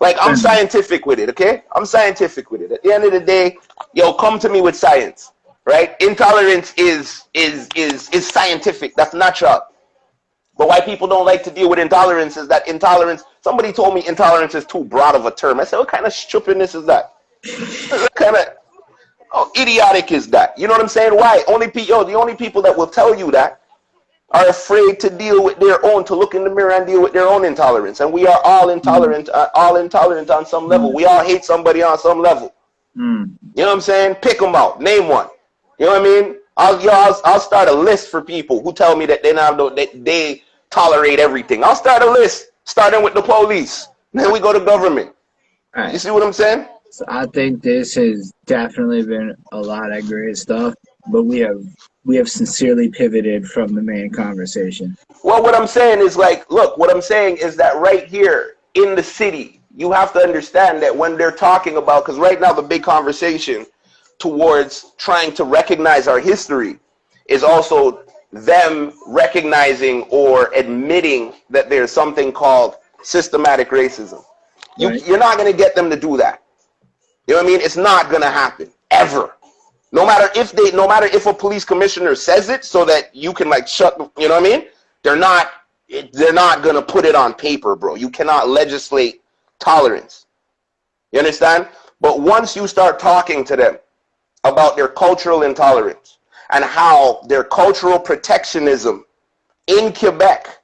I'm scientific with it, okay? I'm scientific with it. At the end of the day, yo, come to me with science. right? Intolerance is scientific. That's natural. But why people don't like to deal with intolerance is that intolerance, somebody told me intolerance is too broad of a term. I said, what kind of stupidness is that? What kind of idiotic is that? You know what I'm saying? Why? The only people that will tell you that are afraid to deal with their own, to look in the mirror and deal with their own intolerance. And we are all intolerant on some level. We all hate somebody on some level. You know what I'm saying? Pick them out. Name one. You know what I mean? I'll start a list for people who tell me that they tolerate everything. I'll start a list, starting with the police. Then we go to government. All right. You see what I'm saying? So I think this has definitely been a lot of great stuff, but we have sincerely pivoted from the main conversation. Well, what I'm saying is look, what I'm saying is that right here in the city, you have to understand that when they're talking about, because right now the big conversation towards trying to recognize our history is also them recognizing or admitting that there's something called systematic racism. Right. You're not going to get them to do that. You know what I mean? It's not going to happen ever. No matter if a police commissioner says it so that you can shut, you know what I mean? They're not going to put it on paper, bro. You cannot legislate tolerance. You understand? But once you start talking to them about their cultural intolerance and how their cultural protectionism in Quebec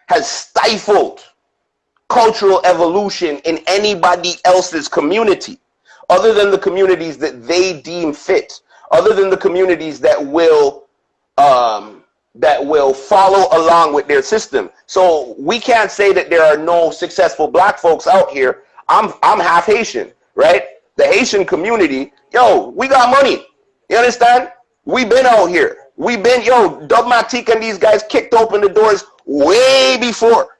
has stifled cultural evolution in anybody else's community, other than the communities that they deem fit, other than the communities that will follow along with their system. So we can't say that there are no successful black folks out here. I'm half Haitian, right? The Haitian community, we got money. You understand? We've been out here. We've been, Dogmatic and these guys kicked open the doors way before.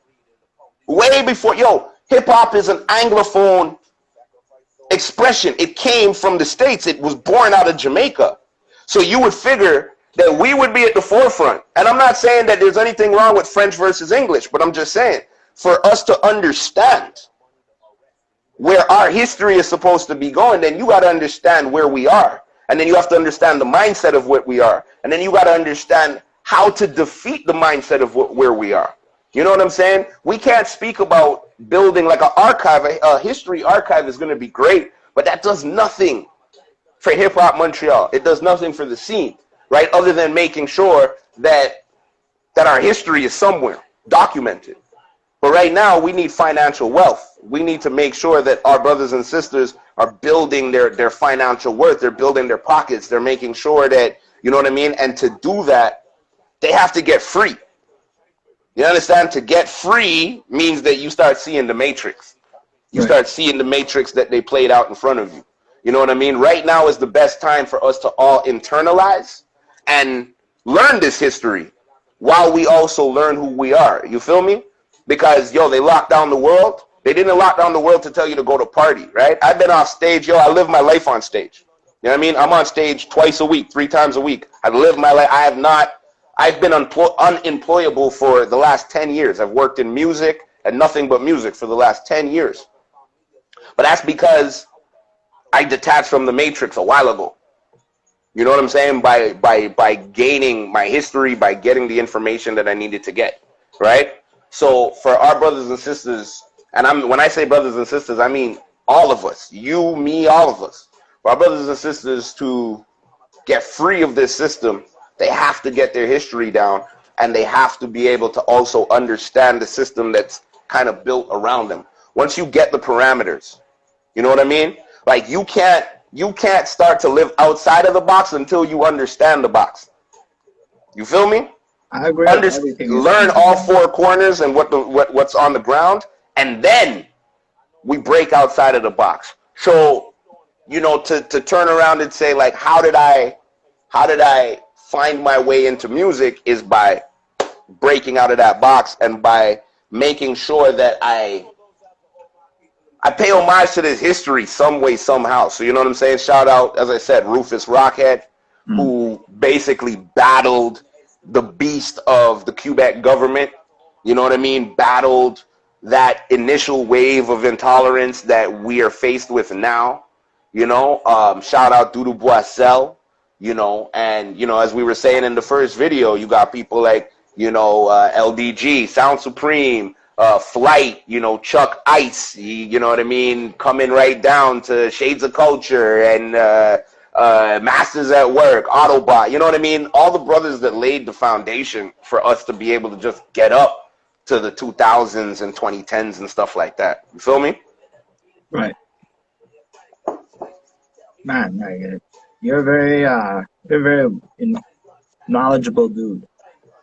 Hip hop is an Anglophone expression. It came from the States. It was born out of Jamaica. So you would figure that we would be at the forefront. And I'm not saying that there's anything wrong with French versus English, but I'm just saying, for us to understand where our history is supposed to be going, then you got to understand where we are. And then you have to understand the mindset of what we are. And then you got to understand how to defeat the mindset of where we are. You know what I'm saying? We can't speak about building like an archive, a history archive is going to be great, but that does nothing for Hip Hop Montreal. It does nothing for the scene, right? Other than making sure that our history is somewhere documented. But right now, we need financial wealth. We need to make sure that our brothers and sisters are building their financial worth. They're building their pockets. They're making sure that, you know what I mean? And to do that, they have to get free. You understand? To get free means that you start seeing the matrix. You start seeing the matrix that they played out in front of you. You know what I mean? Right now is the best time for us to all internalize and learn this history while we also learn who we are. You feel me? Because, they locked down the world. They didn't lock down the world to tell you to go to party, right? I've been off stage. I live my life on stage. You know what I mean? I'm on stage twice a week, 3 times a week. I've lived my life. I've been unemployable for the last 10 years. I've worked in music and nothing but music for the last 10 years. But that's because I detached from the matrix a while ago. You know what I'm saying? By gaining my history, by getting the information that I needed to get, right? So for our brothers and sisters, and when I say brothers and sisters, I mean all of us, you, me, all of us. For our brothers and sisters to get free of this system, they have to get their history down, and they have to be able to also understand the system that's kind of built around them. Once you get the parameters, you know what I mean? Like you can't start to live outside of the box until you understand the box. You feel me? I agree. Learn all 4 corners and what's on the ground, and then we break outside of the box. So, to turn around and say like, how did I find my way into music is by breaking out of that box and by making sure that I pay homage to this history some way, somehow. So you know what I'm saying? Shout out, as I said, Rufus Rockhead, who basically battled the beast of the Quebec government. You know what I mean? Battled that initial wave of intolerance that we are faced with now. Shout out Dudu Boissel. you know, and, you know, as we were saying in the first video, you got people like, you know, LDG, Sound Supreme, Flight, you know, Chuck Ice, you know what I mean, coming right down to Shades of Culture and Masters at Work, Autobot, you know what I mean, all the brothers that laid the foundation for us to be able to just get up to the 2000s and 2010s and stuff like that. You feel me? Right. Man, like, you're a very knowledgeable dude.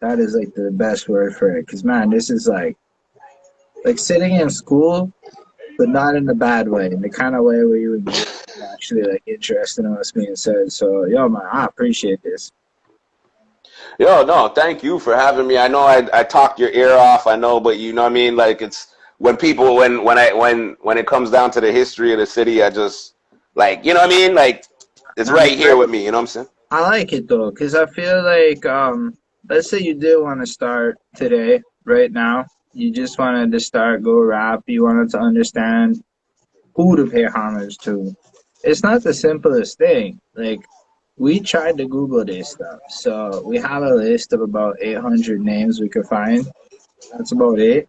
That is like the best word for it. Cause man, this is like sitting in school, but not in the bad way, in the kind of way where you engage and actually like interested in what's being said. So, yo, man, I appreciate this. Yo, no, thank you for having me. I know I talked your ear off, I know, but you know what I mean? Like, it's when people, when it comes down to the history of the city, I just, like, you know what I mean? Like, it's Man, right here with me, you know what I'm saying? I like it though, because I feel like, let's say you did want to start today, right now. You just wanted to start, go rap. You wanted to understand who to pay homage to. It's not the simplest thing. Like, we tried to Google this stuff. So we have a list of about 800 names we could find. That's about it.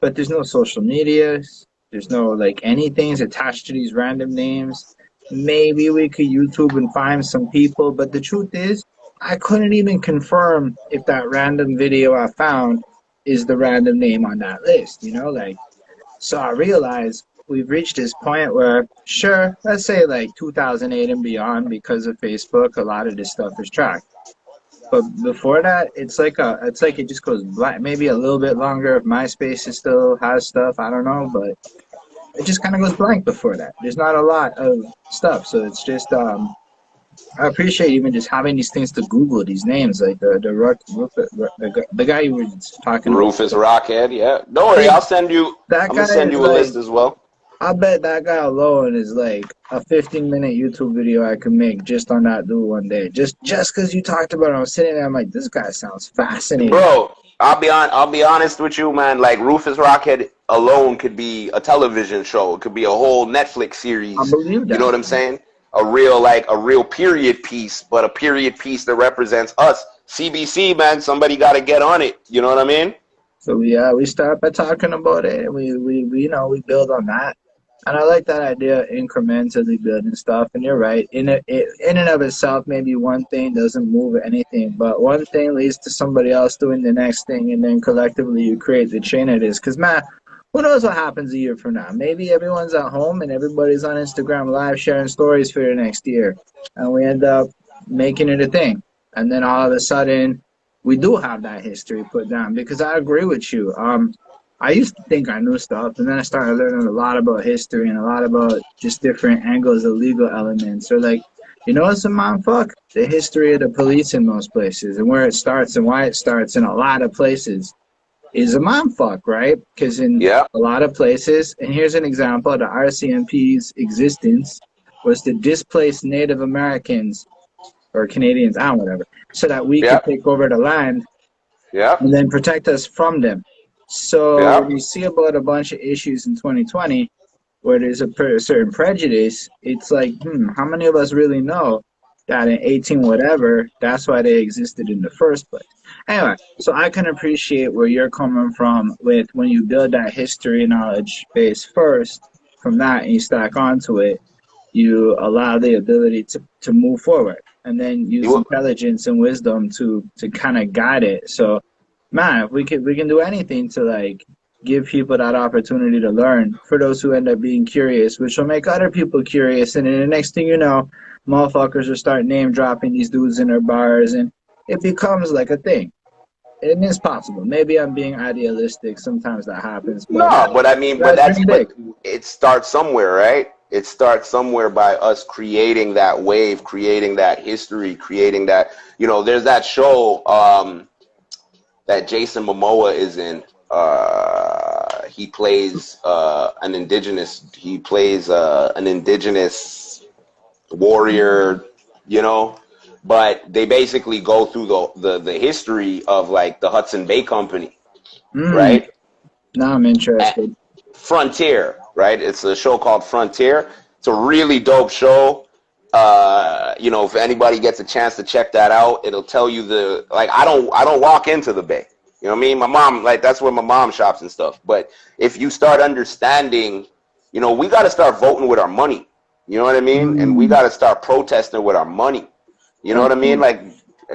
But there's no social medias. There's no like anything's attached to these random names. Maybe we could YouTube and find some people, but the truth is, I couldn't even confirm if that random video I found is the random name on that list. You know, like, so I realized we've reached this point where, sure, let's say like 2008 and beyond, because of Facebook, a lot of this stuff is tracked. But before that, it's like it just goes black. Maybe a little bit longer if MySpace is still has stuff. I don't know, but it just kind of goes blank before that. There's not a lot of stuff, so it's just I appreciate even just having these things to Google these names like the guy you were talking about. Rufus, Rockhead, yeah. Don't worry, Hey, that I'm guy gonna send is you a like, list as well. I bet that guy alone is like a 15-minute YouTube video I could make just on that dude one day. Just because you talked about it, I was sitting there, I'm like, this guy sounds fascinating. Bro, I'll be honest with you, man. Like Rufus Rockhead alone could be a television show. It could be a whole Netflix I series. believe You know that. what I'm saying? A real period piece, but a period piece that represents us. CBC, man, somebody got to get on it. You know what I mean? So yeah, we start by talking about it, and we you know we build on that. And I like that idea of incrementally building stuff. And you're right. In and of itself, maybe one thing doesn't move anything, but one thing leads to somebody else doing the next thing, and then collectively you create the chain it is. Because man, who knows what happens a year from now? Maybe everyone's at home and everybody's on Instagram Live sharing stories for the next year, and we end up making it a thing. And then all of a sudden, we do have that history put down. Because I agree with you. I used to think I knew stuff, and then I started learning a lot about history and a lot about just different angles of legal elements. Or like, you know what's a mind fuck? The history of the police in most places and where it starts and why it starts in a lot of places is a mind fuck, right? Because in Yeah, a lot of places, and here's an example, the RCMP's existence was to displace Native Americans or Canadians, I don't know, whatever, so that we yeah, could take over the land yeah, and then protect us from them. So yeah. when you see about a bunch of issues in 2020 where there's a certain prejudice, it's like, how many of us really know that in 18 whatever, that's why they existed in the first place? Anyway, so I can appreciate where you're coming from with when you build that history knowledge base first, from that and you stack onto it, you allow the ability to move forward and then use You, intelligence and wisdom to kind of guide it. So man, if we can do anything to like give people that opportunity to learn for those who end up being curious, which will make other people curious, and then the next thing you know, motherfuckers will start name dropping these dudes in their bars, and it becomes like a thing. And it's possible. Maybe I'm being idealistic. Sometimes that happens, but no, but I mean, dream big. but it starts somewhere, right? It starts somewhere by us creating that wave, creating that history, creating that, you know, there's that show, that Jason Momoa is in. He plays an indigenous warrior, you know, but they basically go through the history of like the Hudson Bay Company, Mm, right? now I'm At interested. Frontier, right? It's a show called Frontier. It's a really dope show. You know, if anybody gets a chance to check that out, it'll tell you the, like, I don't walk into the Bay. You know what I mean? My mom, like, that's where my mom shops and stuff. But if you start understanding, you know, we got to start voting with our money. You know what I mean? And we Mm, got to start protesting with our money. You know what I mean? okay. Like,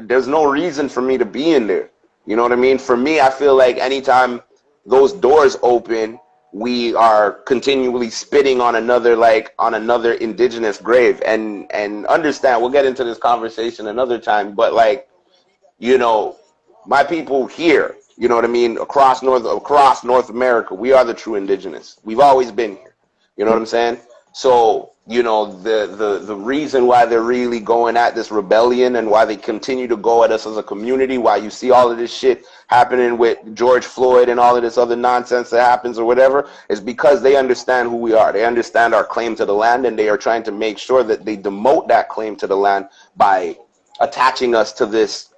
there's no reason for me to be in there. You know what I mean? For me, I feel like anytime those doors open, we are continually spitting on another, like, on another indigenous grave. And understand, we'll get into this conversation another time, but, like, you know, my people here, you know what I mean, across North America, we are the true indigenous. We've always been here. You know what I'm saying? So, you know, the reason why they're really going at this rebellion and why they continue to go at us as a community, why you see all of this shit happening with George Floyd and all of this other nonsense that happens or whatever, is because they understand who we are. They understand our claim to the land, and they are trying to make sure that they demote that claim to the land by attaching us to this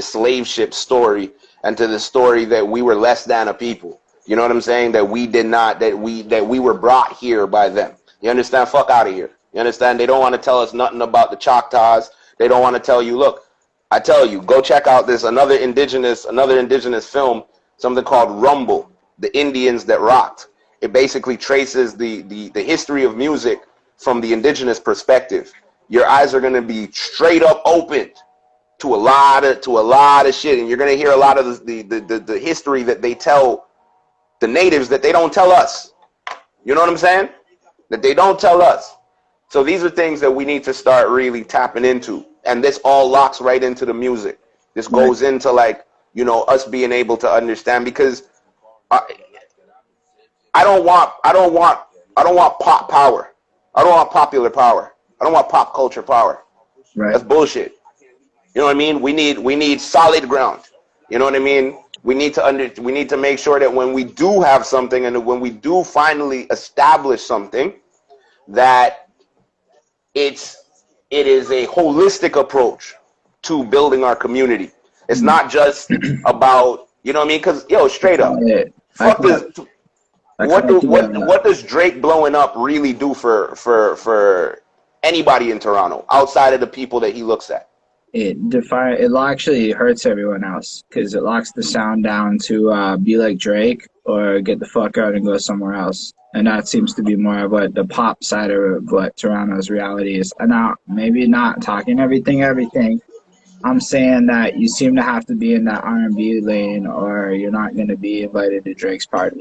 slave ship story, and to the story that we were less than a people. You know what I'm saying? That we did not, that we were brought here by them. You understand? Fuck out of here. You understand? They don't want to tell us nothing about the Choctaws. They don't want to tell you, look, I tell you, go check out this another indigenous film, something called Rumble, The Indians That Rocked. It basically traces the history of music from the indigenous perspective. Your eyes are going to be straight up opened to a lot of shit, and you're gonna hear a lot of the history that they tell the natives that they don't tell us. You know what I'm saying? That they don't tell us. So these are things that we need to start really tapping into, and this all locks right into the music. This Right. goes into, like, you know, us being able to understand, because I, I don't want pop power. I don't want popular power. I don't want pop culture power. Right. That's bullshit. You know what I mean? We need solid ground. You know what I mean? We need to make sure that when we do have something, and when we do finally establish something, that it is a holistic approach to building our community. It's Mm. not just about, you know what I mean? Because, yo, I straight up, kind of, I fuck kind of, this. I kind of, What does Drake blowing up really do for anybody in Toronto outside of the people that he looks at? it actually hurts everyone else because it locks the sound down to be like Drake or get the fuck out and go somewhere else. And that seems to be more of what the pop side of what Toronto's reality is. And now, maybe not talking everything. I'm saying that you seem to have to be in that R&B lane, or you're not going to be invited to Drake's party.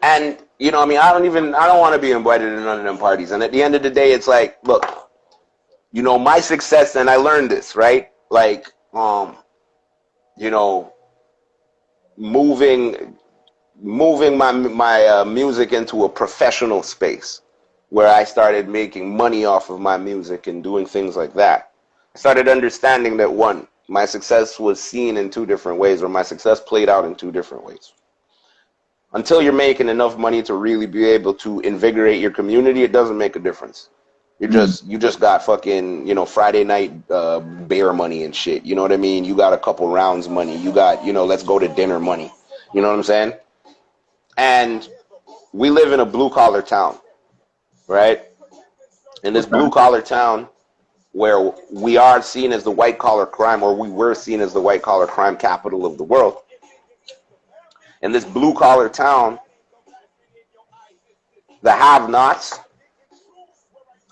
And, you know, I mean, I don't want to be invited to none of them parties. And at the end of the day, it's like, look, you know, my success, and I learned this, right? Like, you know, moving my music into a professional space where I started making money off of my music and doing things like that. I started understanding that, one, my success was seen in two different ways, or my success played out in two different ways. Until you're making enough money to really be able to invigorate your community, it doesn't make a difference. Mm, You just got fucking, you know, Friday night bear money and shit. You know what I mean? You got a couple rounds money. You got, you know, let's go to dinner money. You know what I'm saying? And we live in a blue collar town, right? In this blue okay. collar town, where we are seen as the white collar crime, or we were seen as the white collar crime capital of the world. In this blue collar town, the have nots,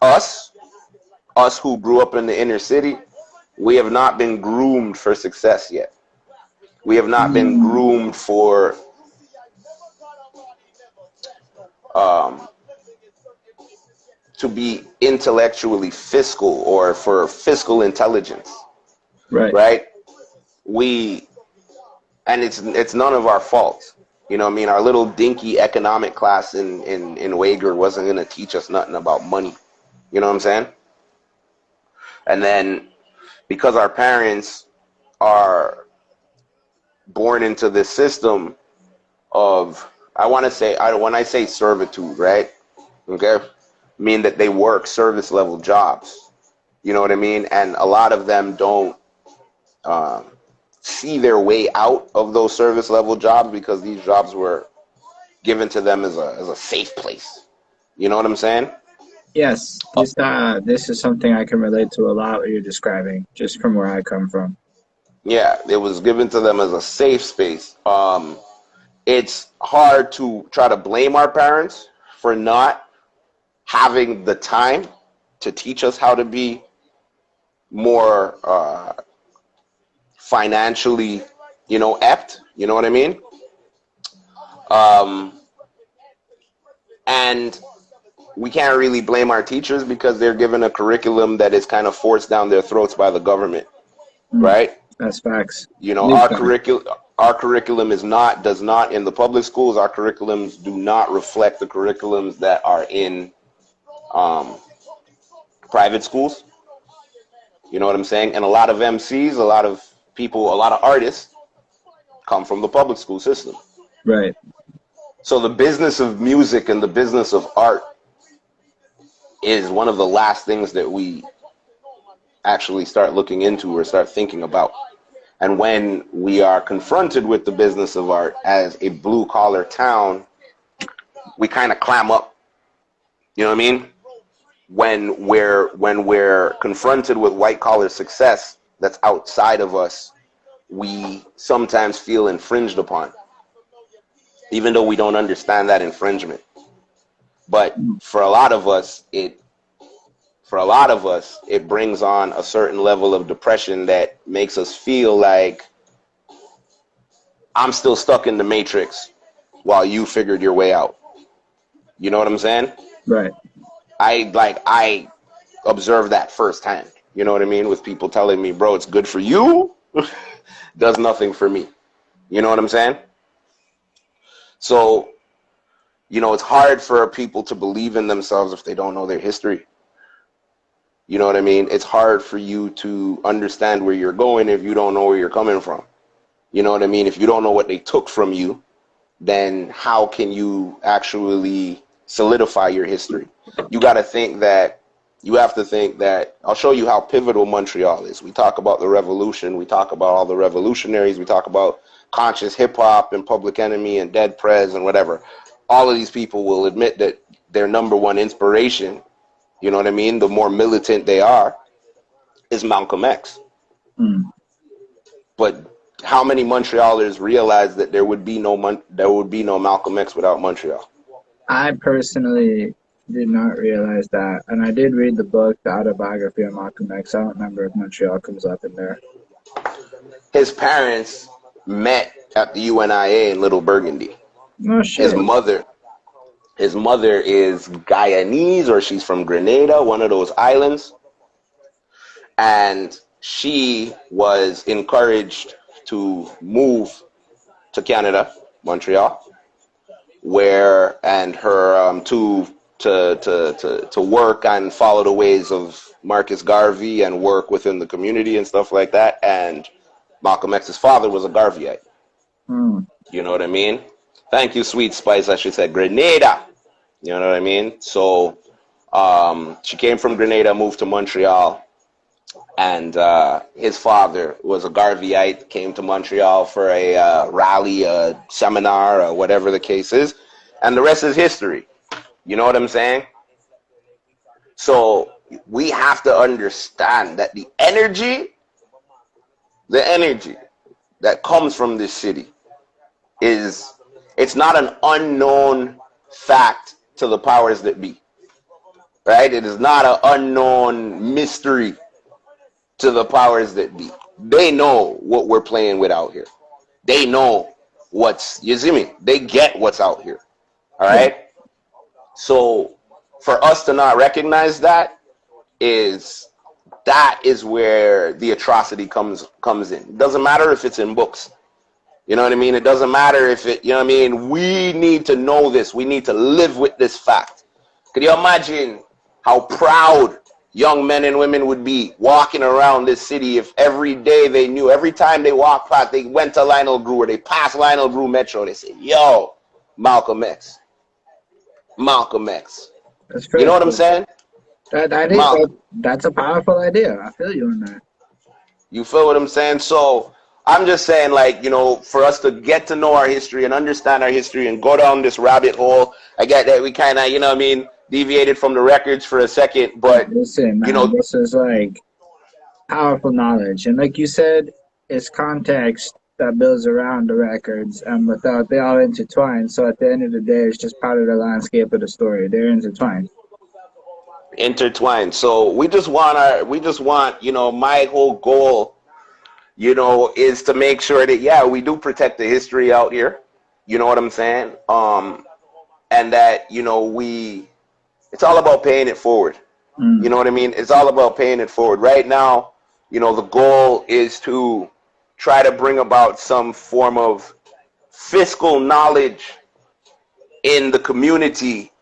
us, us who grew up in the inner city, we have not been groomed for success yet. We have not been Mm, groomed for um, to be intellectually fiscal, or for fiscal intelligence, right. right? We And it's none of our fault. You know what I mean? Our little dinky economic class in Wager wasn't gonna teach us nothing about money. You know what I'm saying? And then, because our parents are born into this system of, when I say servitude, right? Okay, I mean that they work service level jobs. You know what I mean? And a lot of them don't um, see their way out of those service level jobs, because these jobs were given to them as a safe place. You know what I'm saying? Yes, this is something I can relate to a lot what you're describing, just from where I come from. Yeah, it was given to them as a safe space. It's hard to try to blame our parents for not having the time to teach us how to be more financially, apt. You know what I mean? Um, and we can't really blame our teachers because they're given a curriculum that is kind of forced down their throats by the government, Mm, right? that's facts. Big Our fact. curriculum does not in the public schools. Our curriculums do not reflect the curriculums that are in um, private schools. You know what I'm saying? And a lot of MCs, a lot of people, a lot of artists come from the public school system. Right. So the business of music and the business of art is one of the last things that we actually start looking into or start thinking about. And when we are confronted with the business of art as a blue collar town, we kind of clam up. You know what I mean? When we're confronted with white collar success that's outside of us, we sometimes feel infringed upon, even though we don't understand that infringement. But Mm, for a lot of us, it brings on a certain level of depression that makes us feel like I'm still stuck in the matrix while you figured your way out. You know what I'm saying? right. I observe that firsthand. You know what I mean? With people telling me, bro, it's good for you, does nothing for me. You know what I'm saying? So, it's hard for people to believe in themselves if they don't know their history. You know what I mean? It's hard for you to understand where you're going if you don't know where you're coming from. You know what I mean? If you don't know what they took from you, then how can you actually solidify your history? You have to think that I'll show you how pivotal Montreal is. We talk about the revolution, we talk about all the revolutionaries, we talk about conscious hip hop and Public Enemy and Dead Prez and whatever. All of these people will admit that their number one inspiration, you know what I mean, the more militant they are, is Malcolm X. Mm. But how many Montrealers realize that there would be no Malcolm X without Montreal? I personally did not realize that, and I did read the book, the autobiography of Malcolm X. I don't remember if Montreal comes up in there. His parents met at the UNIA in Little Burgundy. No His shit. mother, his mother is Guyanese, or she's from Grenada, one of those islands, and she was encouraged to move to Canada, Montreal, where and her to work and follow the ways of Marcus Garvey and work within the community and stuff like that. And Malcolm X's father was a Garveyite. Mm. You know what I mean? Thank you, Sweet Spice. I should say Grenada. You know what I mean? So she came from Grenada, moved to Montreal, and his father was a Garveyite, came to Montreal for a rally, a seminar, or whatever the case is, and the rest is history. You know what I'm saying? So we have to understand that the energy that comes from this city it's not an unknown fact to the powers that be, right? It is not an unknown mystery to the powers that be. They know what we're playing with out here. They know you see me? They get what's out here. All Yeah. right. So for us to not recognize that is where the atrocity comes in. It doesn't matter if it's in books. You know what I mean? It doesn't matter if you know what I mean? We need to know this. We need to live with this fact. Could you imagine how proud young men and women would be walking around this city if every day they knew, every time they walked past, they went to Lionel Grew or they passed Lionel Grew Metro, they said, yo, Malcolm X. Malcolm X. That's You know very what I'm cool. saying? Malcolm. That's a powerful idea. I feel you on that. You feel what I'm saying? So I'm just saying, like, for us to get to know our history and understand our history and go down this rabbit hole, I get that we kind of, you know what I mean, deviated from the records for a second, but Listen, you man, know, this is like powerful knowledge. And like you said, it's context that builds around the records, and without they all intertwine. So at the end of the day, it's just part of the landscape of the story. They're intertwined. intertwined. So we just want, you know, my whole goal, you know, is to make sure that, yeah, we do protect the history out here. You know what I'm saying? And that, you know, it's all about paying it forward. You Mm. know what I mean? It's all about paying it forward. Right now, you know, the goal is to try to bring about some form of fiscal knowledge in the community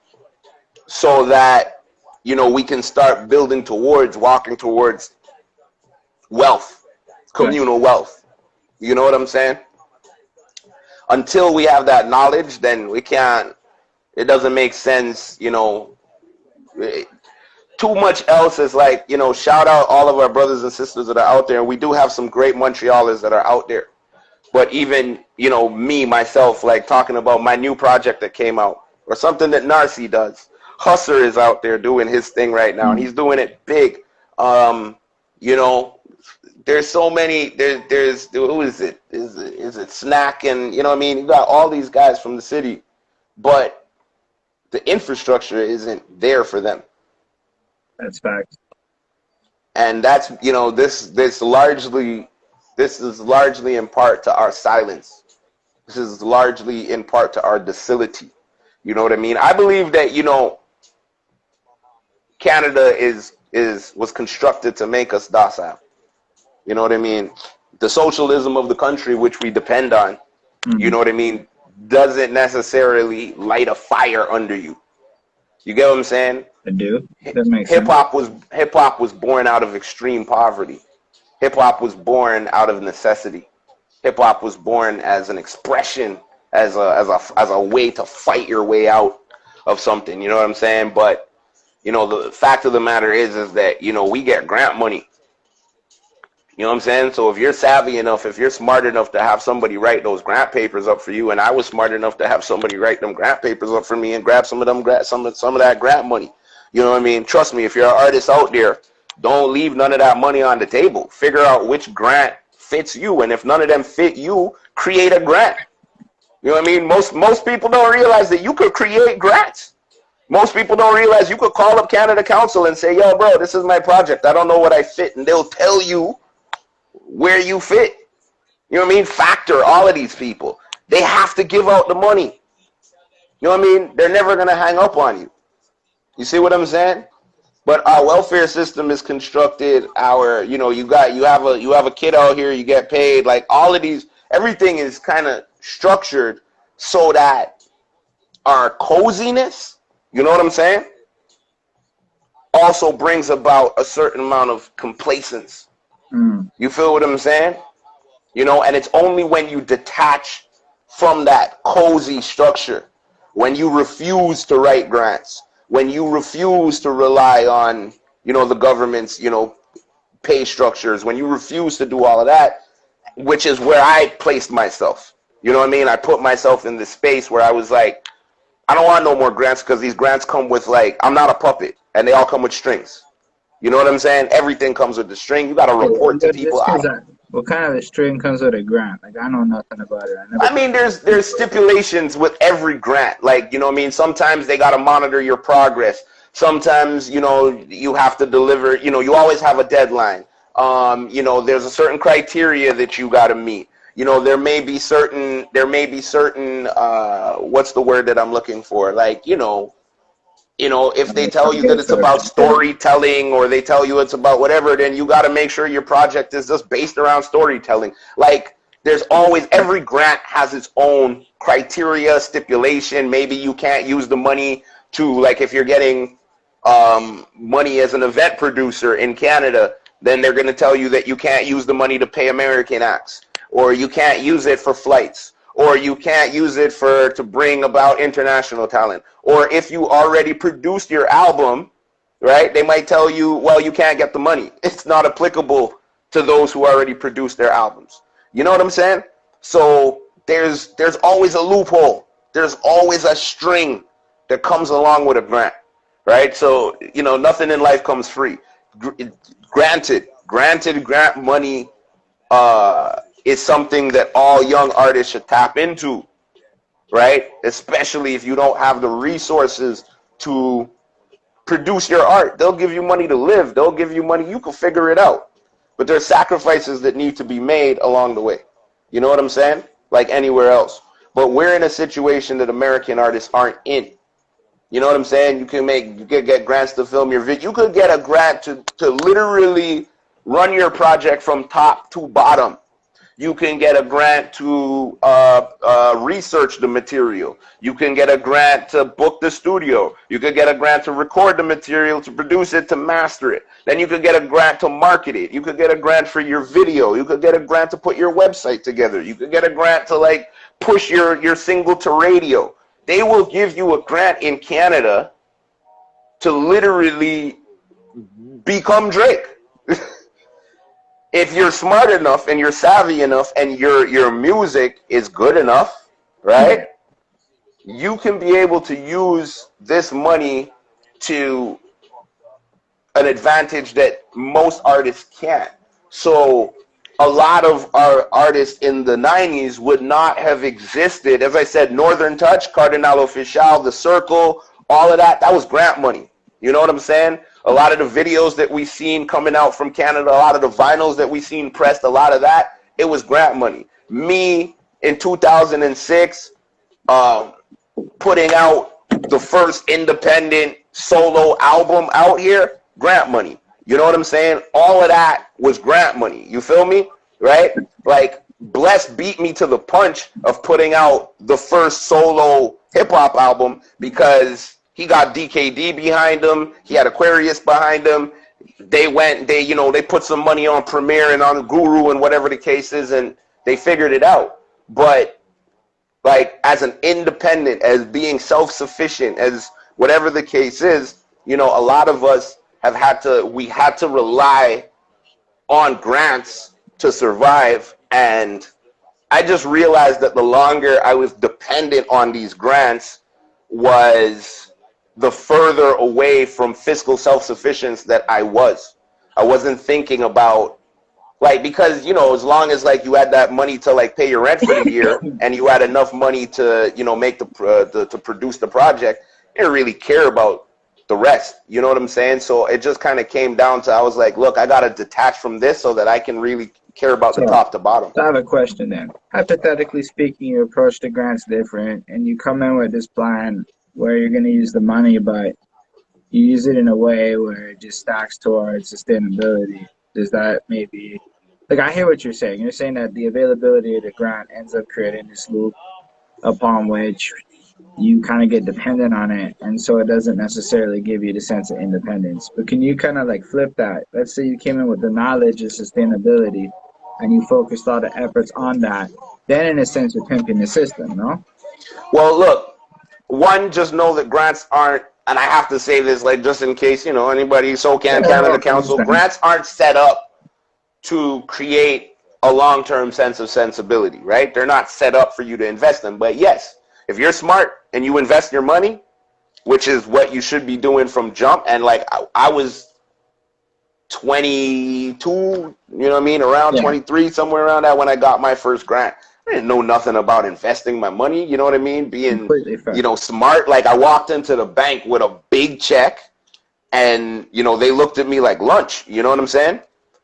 so that, you know, we can start building towards, walking towards wealth, Right. communal wealth. You know what I'm saying? Until we have that knowledge, then we can't, it doesn't make sense, you know. Too much else is like, you know, shout out all of our brothers and sisters that are out there. And we do have some great Montrealers that are out there. But even, you know, me, myself, like talking about my new project that came out or something that Narcy does. Husser is out there doing his thing right now, and Mm. he's doing it big. You know, there's so many, there's who is it? Is it Snack? And, you know what I mean? You got all these guys from the city, but the infrastructure isn't there for them. That's fact. And that's, you know, this is largely in part to our silence. This is largely in part to our docility. You know what I mean? I believe that, you know, Canada was constructed to make us docile. You know what I mean? The socialism of the country, which we depend on, you Mm. know what I mean, doesn't necessarily light a fire under you. You get what I'm saying? I do. That makes Hip sense. hop was born out of extreme poverty. Hip hop was born out of necessity. Hip hop was born as an expression, as a way to fight your way out of something. You know what I'm saying? But you know, the fact of the matter is that, you know, we get grant money. You know what I'm saying? So if you're savvy enough, if you're smart enough to have somebody write those grant papers up for you, and I was smart enough to have somebody write them grant papers up for me and grab some of them some of that grant money. You know what I mean? Trust me, if you're an artist out there, don't leave none of that money on the table. Figure out which grant fits you, and if none of them fit you, create a grant. You know what I mean? Most people don't realize that you could create grants. Most people don't realize you could call up Canada Council and say, yo, bro, this is my project. I don't know what I fit. And they'll tell you where you fit. You know what I mean? Factor, all of these people. They have to give out the money. You know what I mean? They're never going to hang up on you. You see what I'm saying? But our welfare system is constructed. You know, you have a kid out here, you get paid. Like all of these, everything is kind of structured so that our coziness, you know what I'm saying, also brings about a certain amount of complacence. Mm. You feel what I'm saying? You know, and it's only when you detach from that cozy structure, when you refuse to write grants, when you refuse to rely on, you know, the government's, you know, pay structures, when you refuse to do all of that, which is where I placed myself. You know what I mean? I put myself in this space where I was like, I don't want no more grants because these grants come with, like, I'm not a puppet, and they all come with strings. You know what I'm saying? Everything comes with the string. You got to Hey, report to people. what kind of a string comes with a grant? Like I know nothing about it. I never. I mean, there's stipulations with every grant. Like, you know what I mean? Sometimes they got to monitor your progress. Sometimes, you know, you have to deliver, you know, you always have a deadline. You know, there's a certain criteria that you got to meet. You know, there may be certain, what's the word that I'm looking for? Like, you know, if they tell you that it's about storytelling or they tell you it's about whatever, then you got to make sure your project is just based around storytelling. Like, there's always, every grant has its own criteria, stipulation. Maybe you can't use the money to, like, if you're getting money as an event producer in Canada, then they're going to tell you that you can't use the money to pay American acts, or you can't use it for flights, or you can't use it to bring about international talent. Or if you already produced your album, right, they might tell you, well, you can't get the money. It's not applicable to those who already produced their albums. You know what I'm saying? So there's always a loophole. There's always a string that comes along with a grant, right? So, you know, nothing in life comes free. Granted, grant money is something that all young artists should tap into, right? Especially if you don't have the resources to produce your art. They'll give you money to live. They'll give you money. You can figure it out. But there's sacrifices that need to be made along the way. You know what I'm saying? Like anywhere else. But we're in a situation that American artists aren't in. You know what I'm saying? You could get grants to film your video. You could get a grant to literally run your project from top to bottom. You can get a grant to research the material. You can get a grant to book the studio. You could get a grant to record the material, to produce it, to master it. Then you could get a grant to market it. You could get a grant for your video. You could get a grant to put your website together. You could get a grant to like push your single to radio. They will give you a grant in Canada to literally become Drake. If you're smart enough and you're savvy enough and your music is good enough, right? You can be able to use this money to an advantage that most artists can't. So a lot of our artists in the 90s would not have existed. As I said, Northern Touch, Cardinal Official, The Circle, all of that was grant money. You know what I'm saying? A lot of the videos that we've seen coming out from Canada, a lot of the vinyls that we've seen pressed, a lot of that, it was grant money. Me, in 2006, putting out the first independent solo album out here, grant money. You know what I'm saying? All of that was grant money. You feel me? Right? Like, Bless beat me to the punch of putting out the first solo hip-hop album because he got DKD behind him. He had Aquarius behind him. They put some money on Premiere and on Guru and whatever the case is, and they figured it out. But, like, as an independent, as being self-sufficient, as whatever the case is, you know, a lot of us had to rely on grants to survive. And I just realized that the longer I was dependent on these grants was the further away from fiscal self-sufficiency that I was. I wasn't thinking about, like, because, you know, as long as, like, you had that money to, like, pay your rent for the year and you had enough money to, you know, make to produce the project, you didn't really care about the rest. You know what I'm saying? So it just kind of came down to, I was like, look, I got to detach from this so that I can really care about the top to bottom. So I have a question then. Hypothetically speaking, you approach the grants different and you come in with this plan where you're going to use the money, but you use it in a way where it just stacks towards sustainability. Does that maybe, like, I hear what you're saying. You're saying that the availability of the grant ends up creating this loop upon which you kind of get dependent on it, and so it doesn't necessarily give you the sense of independence. But can you kind of like flip that? Let's say you came in with the knowledge of sustainability and you focused all the efforts on that, then in a sense you're pimping the system, no? Well, look, one, just know that grants aren't, and I have to say this, like, just in case, you know, anybody, SoCan Canada Council, grants aren't set up to create a long-term sense of sensibility, right? They're not set up for you to invest in. But yes, if you're smart and you invest your money, which is what you should be doing from jump, and like I was 22, you know what I mean, around 23, somewhere around that when I got my first grant. I didn't know nothing about investing my money, you know what I mean? Being, you know, smart. Like, I walked into the bank with a big check and, you know, they looked at me like lunch, you know what I'm saying?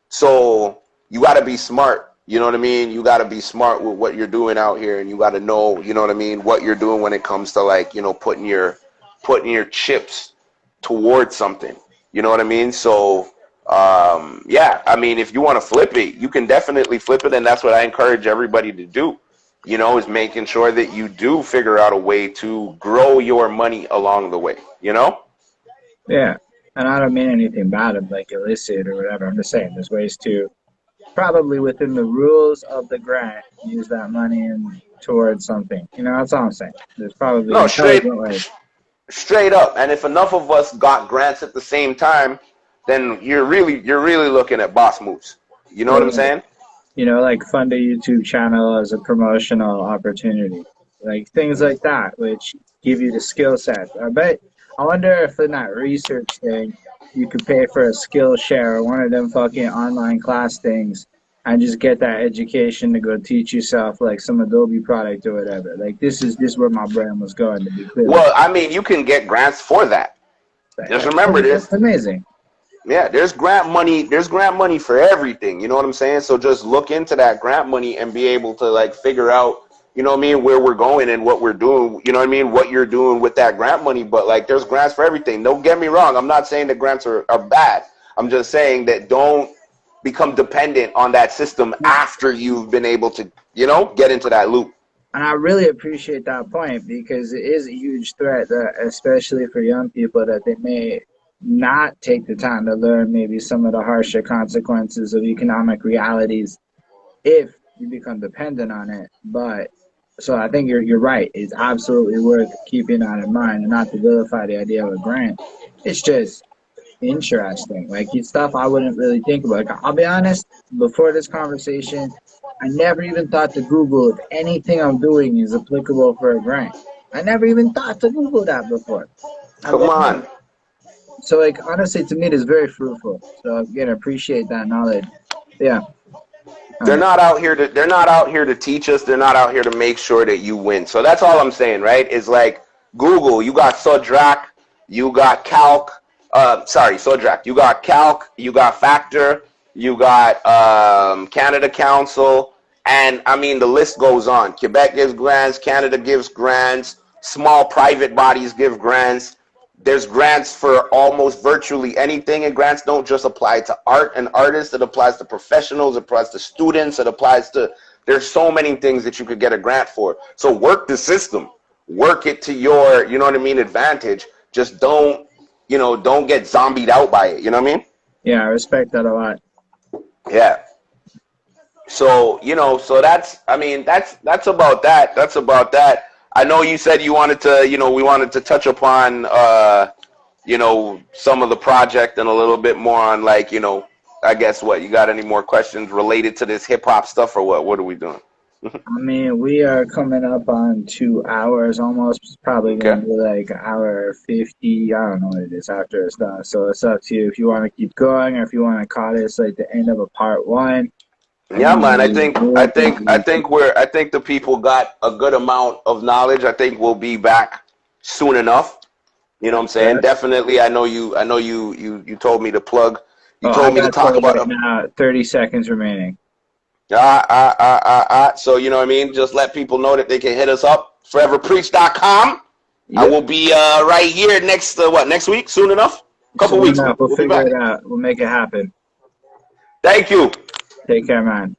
So you got to be smart, you know what I mean? You got to be smart with what you're doing out here, and you got to know, you know what I mean, what you're doing when it comes to, like, you know, putting your chips towards something, you know what I mean? So, yeah, I mean, if you want to flip it, you can definitely flip it, and that's what I encourage everybody to do, you know, is making sure that you do figure out a way to grow your money along the way, you know? Yeah, and I don't mean anything bad of like illicit or whatever. I'm just saying there's ways to probably within the rules of the grant use that money in towards something. You know, that's all I'm saying. There's probably No, intelligent ways. straight up. And if enough of us got grants at the same time, then you're really looking at boss moves. You know what I'm saying? You know, like fund a YouTube channel as a promotional opportunity, like things like that, which give you the skill set. I wonder if in that research thing you could pay for a skill share or one of them fucking online class things and just get that education to go teach yourself like some Adobe product or whatever. Like this is where my brain was going to be clear with Well, I mean, you can get grants for that. Just that. remember That's this. amazing. Yeah, there's grant money. There's grant money for everything. You know what I'm saying? So just look into that grant money and be able to like figure out, you know what I mean, where we're going and what we're doing. You know what I mean? What you're doing with that grant money. But like, there's grants for everything. Don't get me wrong. I'm not saying that grants are bad. I'm just saying that don't become dependent on that system after you've been able to, you know, get into that loop. And I really appreciate that point because it is a huge threat, that, especially for young people, that they may not take the time to learn maybe some of the harsher consequences of economic realities if you become dependent on it. But so I think you're right. It's absolutely worth keeping that in mind and not to vilify the idea of a grant. It's just interesting. Like it's stuff I wouldn't really think about. Like, I'll be honest, before this conversation, I never even thought to Google if anything I'm doing is applicable for a grant. I never even thought to Google that before. I've Come never, on. so like honestly to me it is very fruitful. So again, appreciate that knowledge. Yeah. All They're right. not out here to teach us. They're not out here to make sure that you win. So that's all I'm saying, right? Is like Google, you got Sodrak, you got Calc, Sodrak, you got Calc, you got Factor, you got Canada Council, and I mean the list goes on. Quebec gives grants, Canada gives grants, small private bodies give grants. There's grants for almost virtually anything, and grants don't just apply to art and artists. It applies to professionals. It applies to students. It applies to, there's so many things that you could get a grant for. So work the system, work it to your, you know what I mean, advantage. Just don't, you know, don't get zombied out by it. You know what I mean? Yeah, I respect that a lot. Yeah. So, you know, so that's, I mean, that's about that. That's about that. I know you said you wanted to, you know, we wanted to touch upon, you know, some of the project and a little bit more on like, you know, I guess what, you got any more questions related to this hip hop stuff or what? What are we doing? I mean, we are coming up on 2 hours almost. It's probably Okay. gonna be like hour 50. I don't know what it is after it's done. So it's up to you if you want to keep going or if you want to call this like the end of a part one. Yeah, man. And I think the people got a good amount of knowledge. I think we'll be back soon enough. You know what I'm saying? yes. Definitely. I know you told me to plug. You Oh, I told me to got talk told about right now, 30 seconds remaining. So you know what I mean? Just let people know that they can hit us up. Foreverpreach.com. I Yep. will be right here next next week? Soon enough? Couple Soon weeks. enough, we'll We'll be figure back. it out. We'll make it happen. Thank you. Take care, man.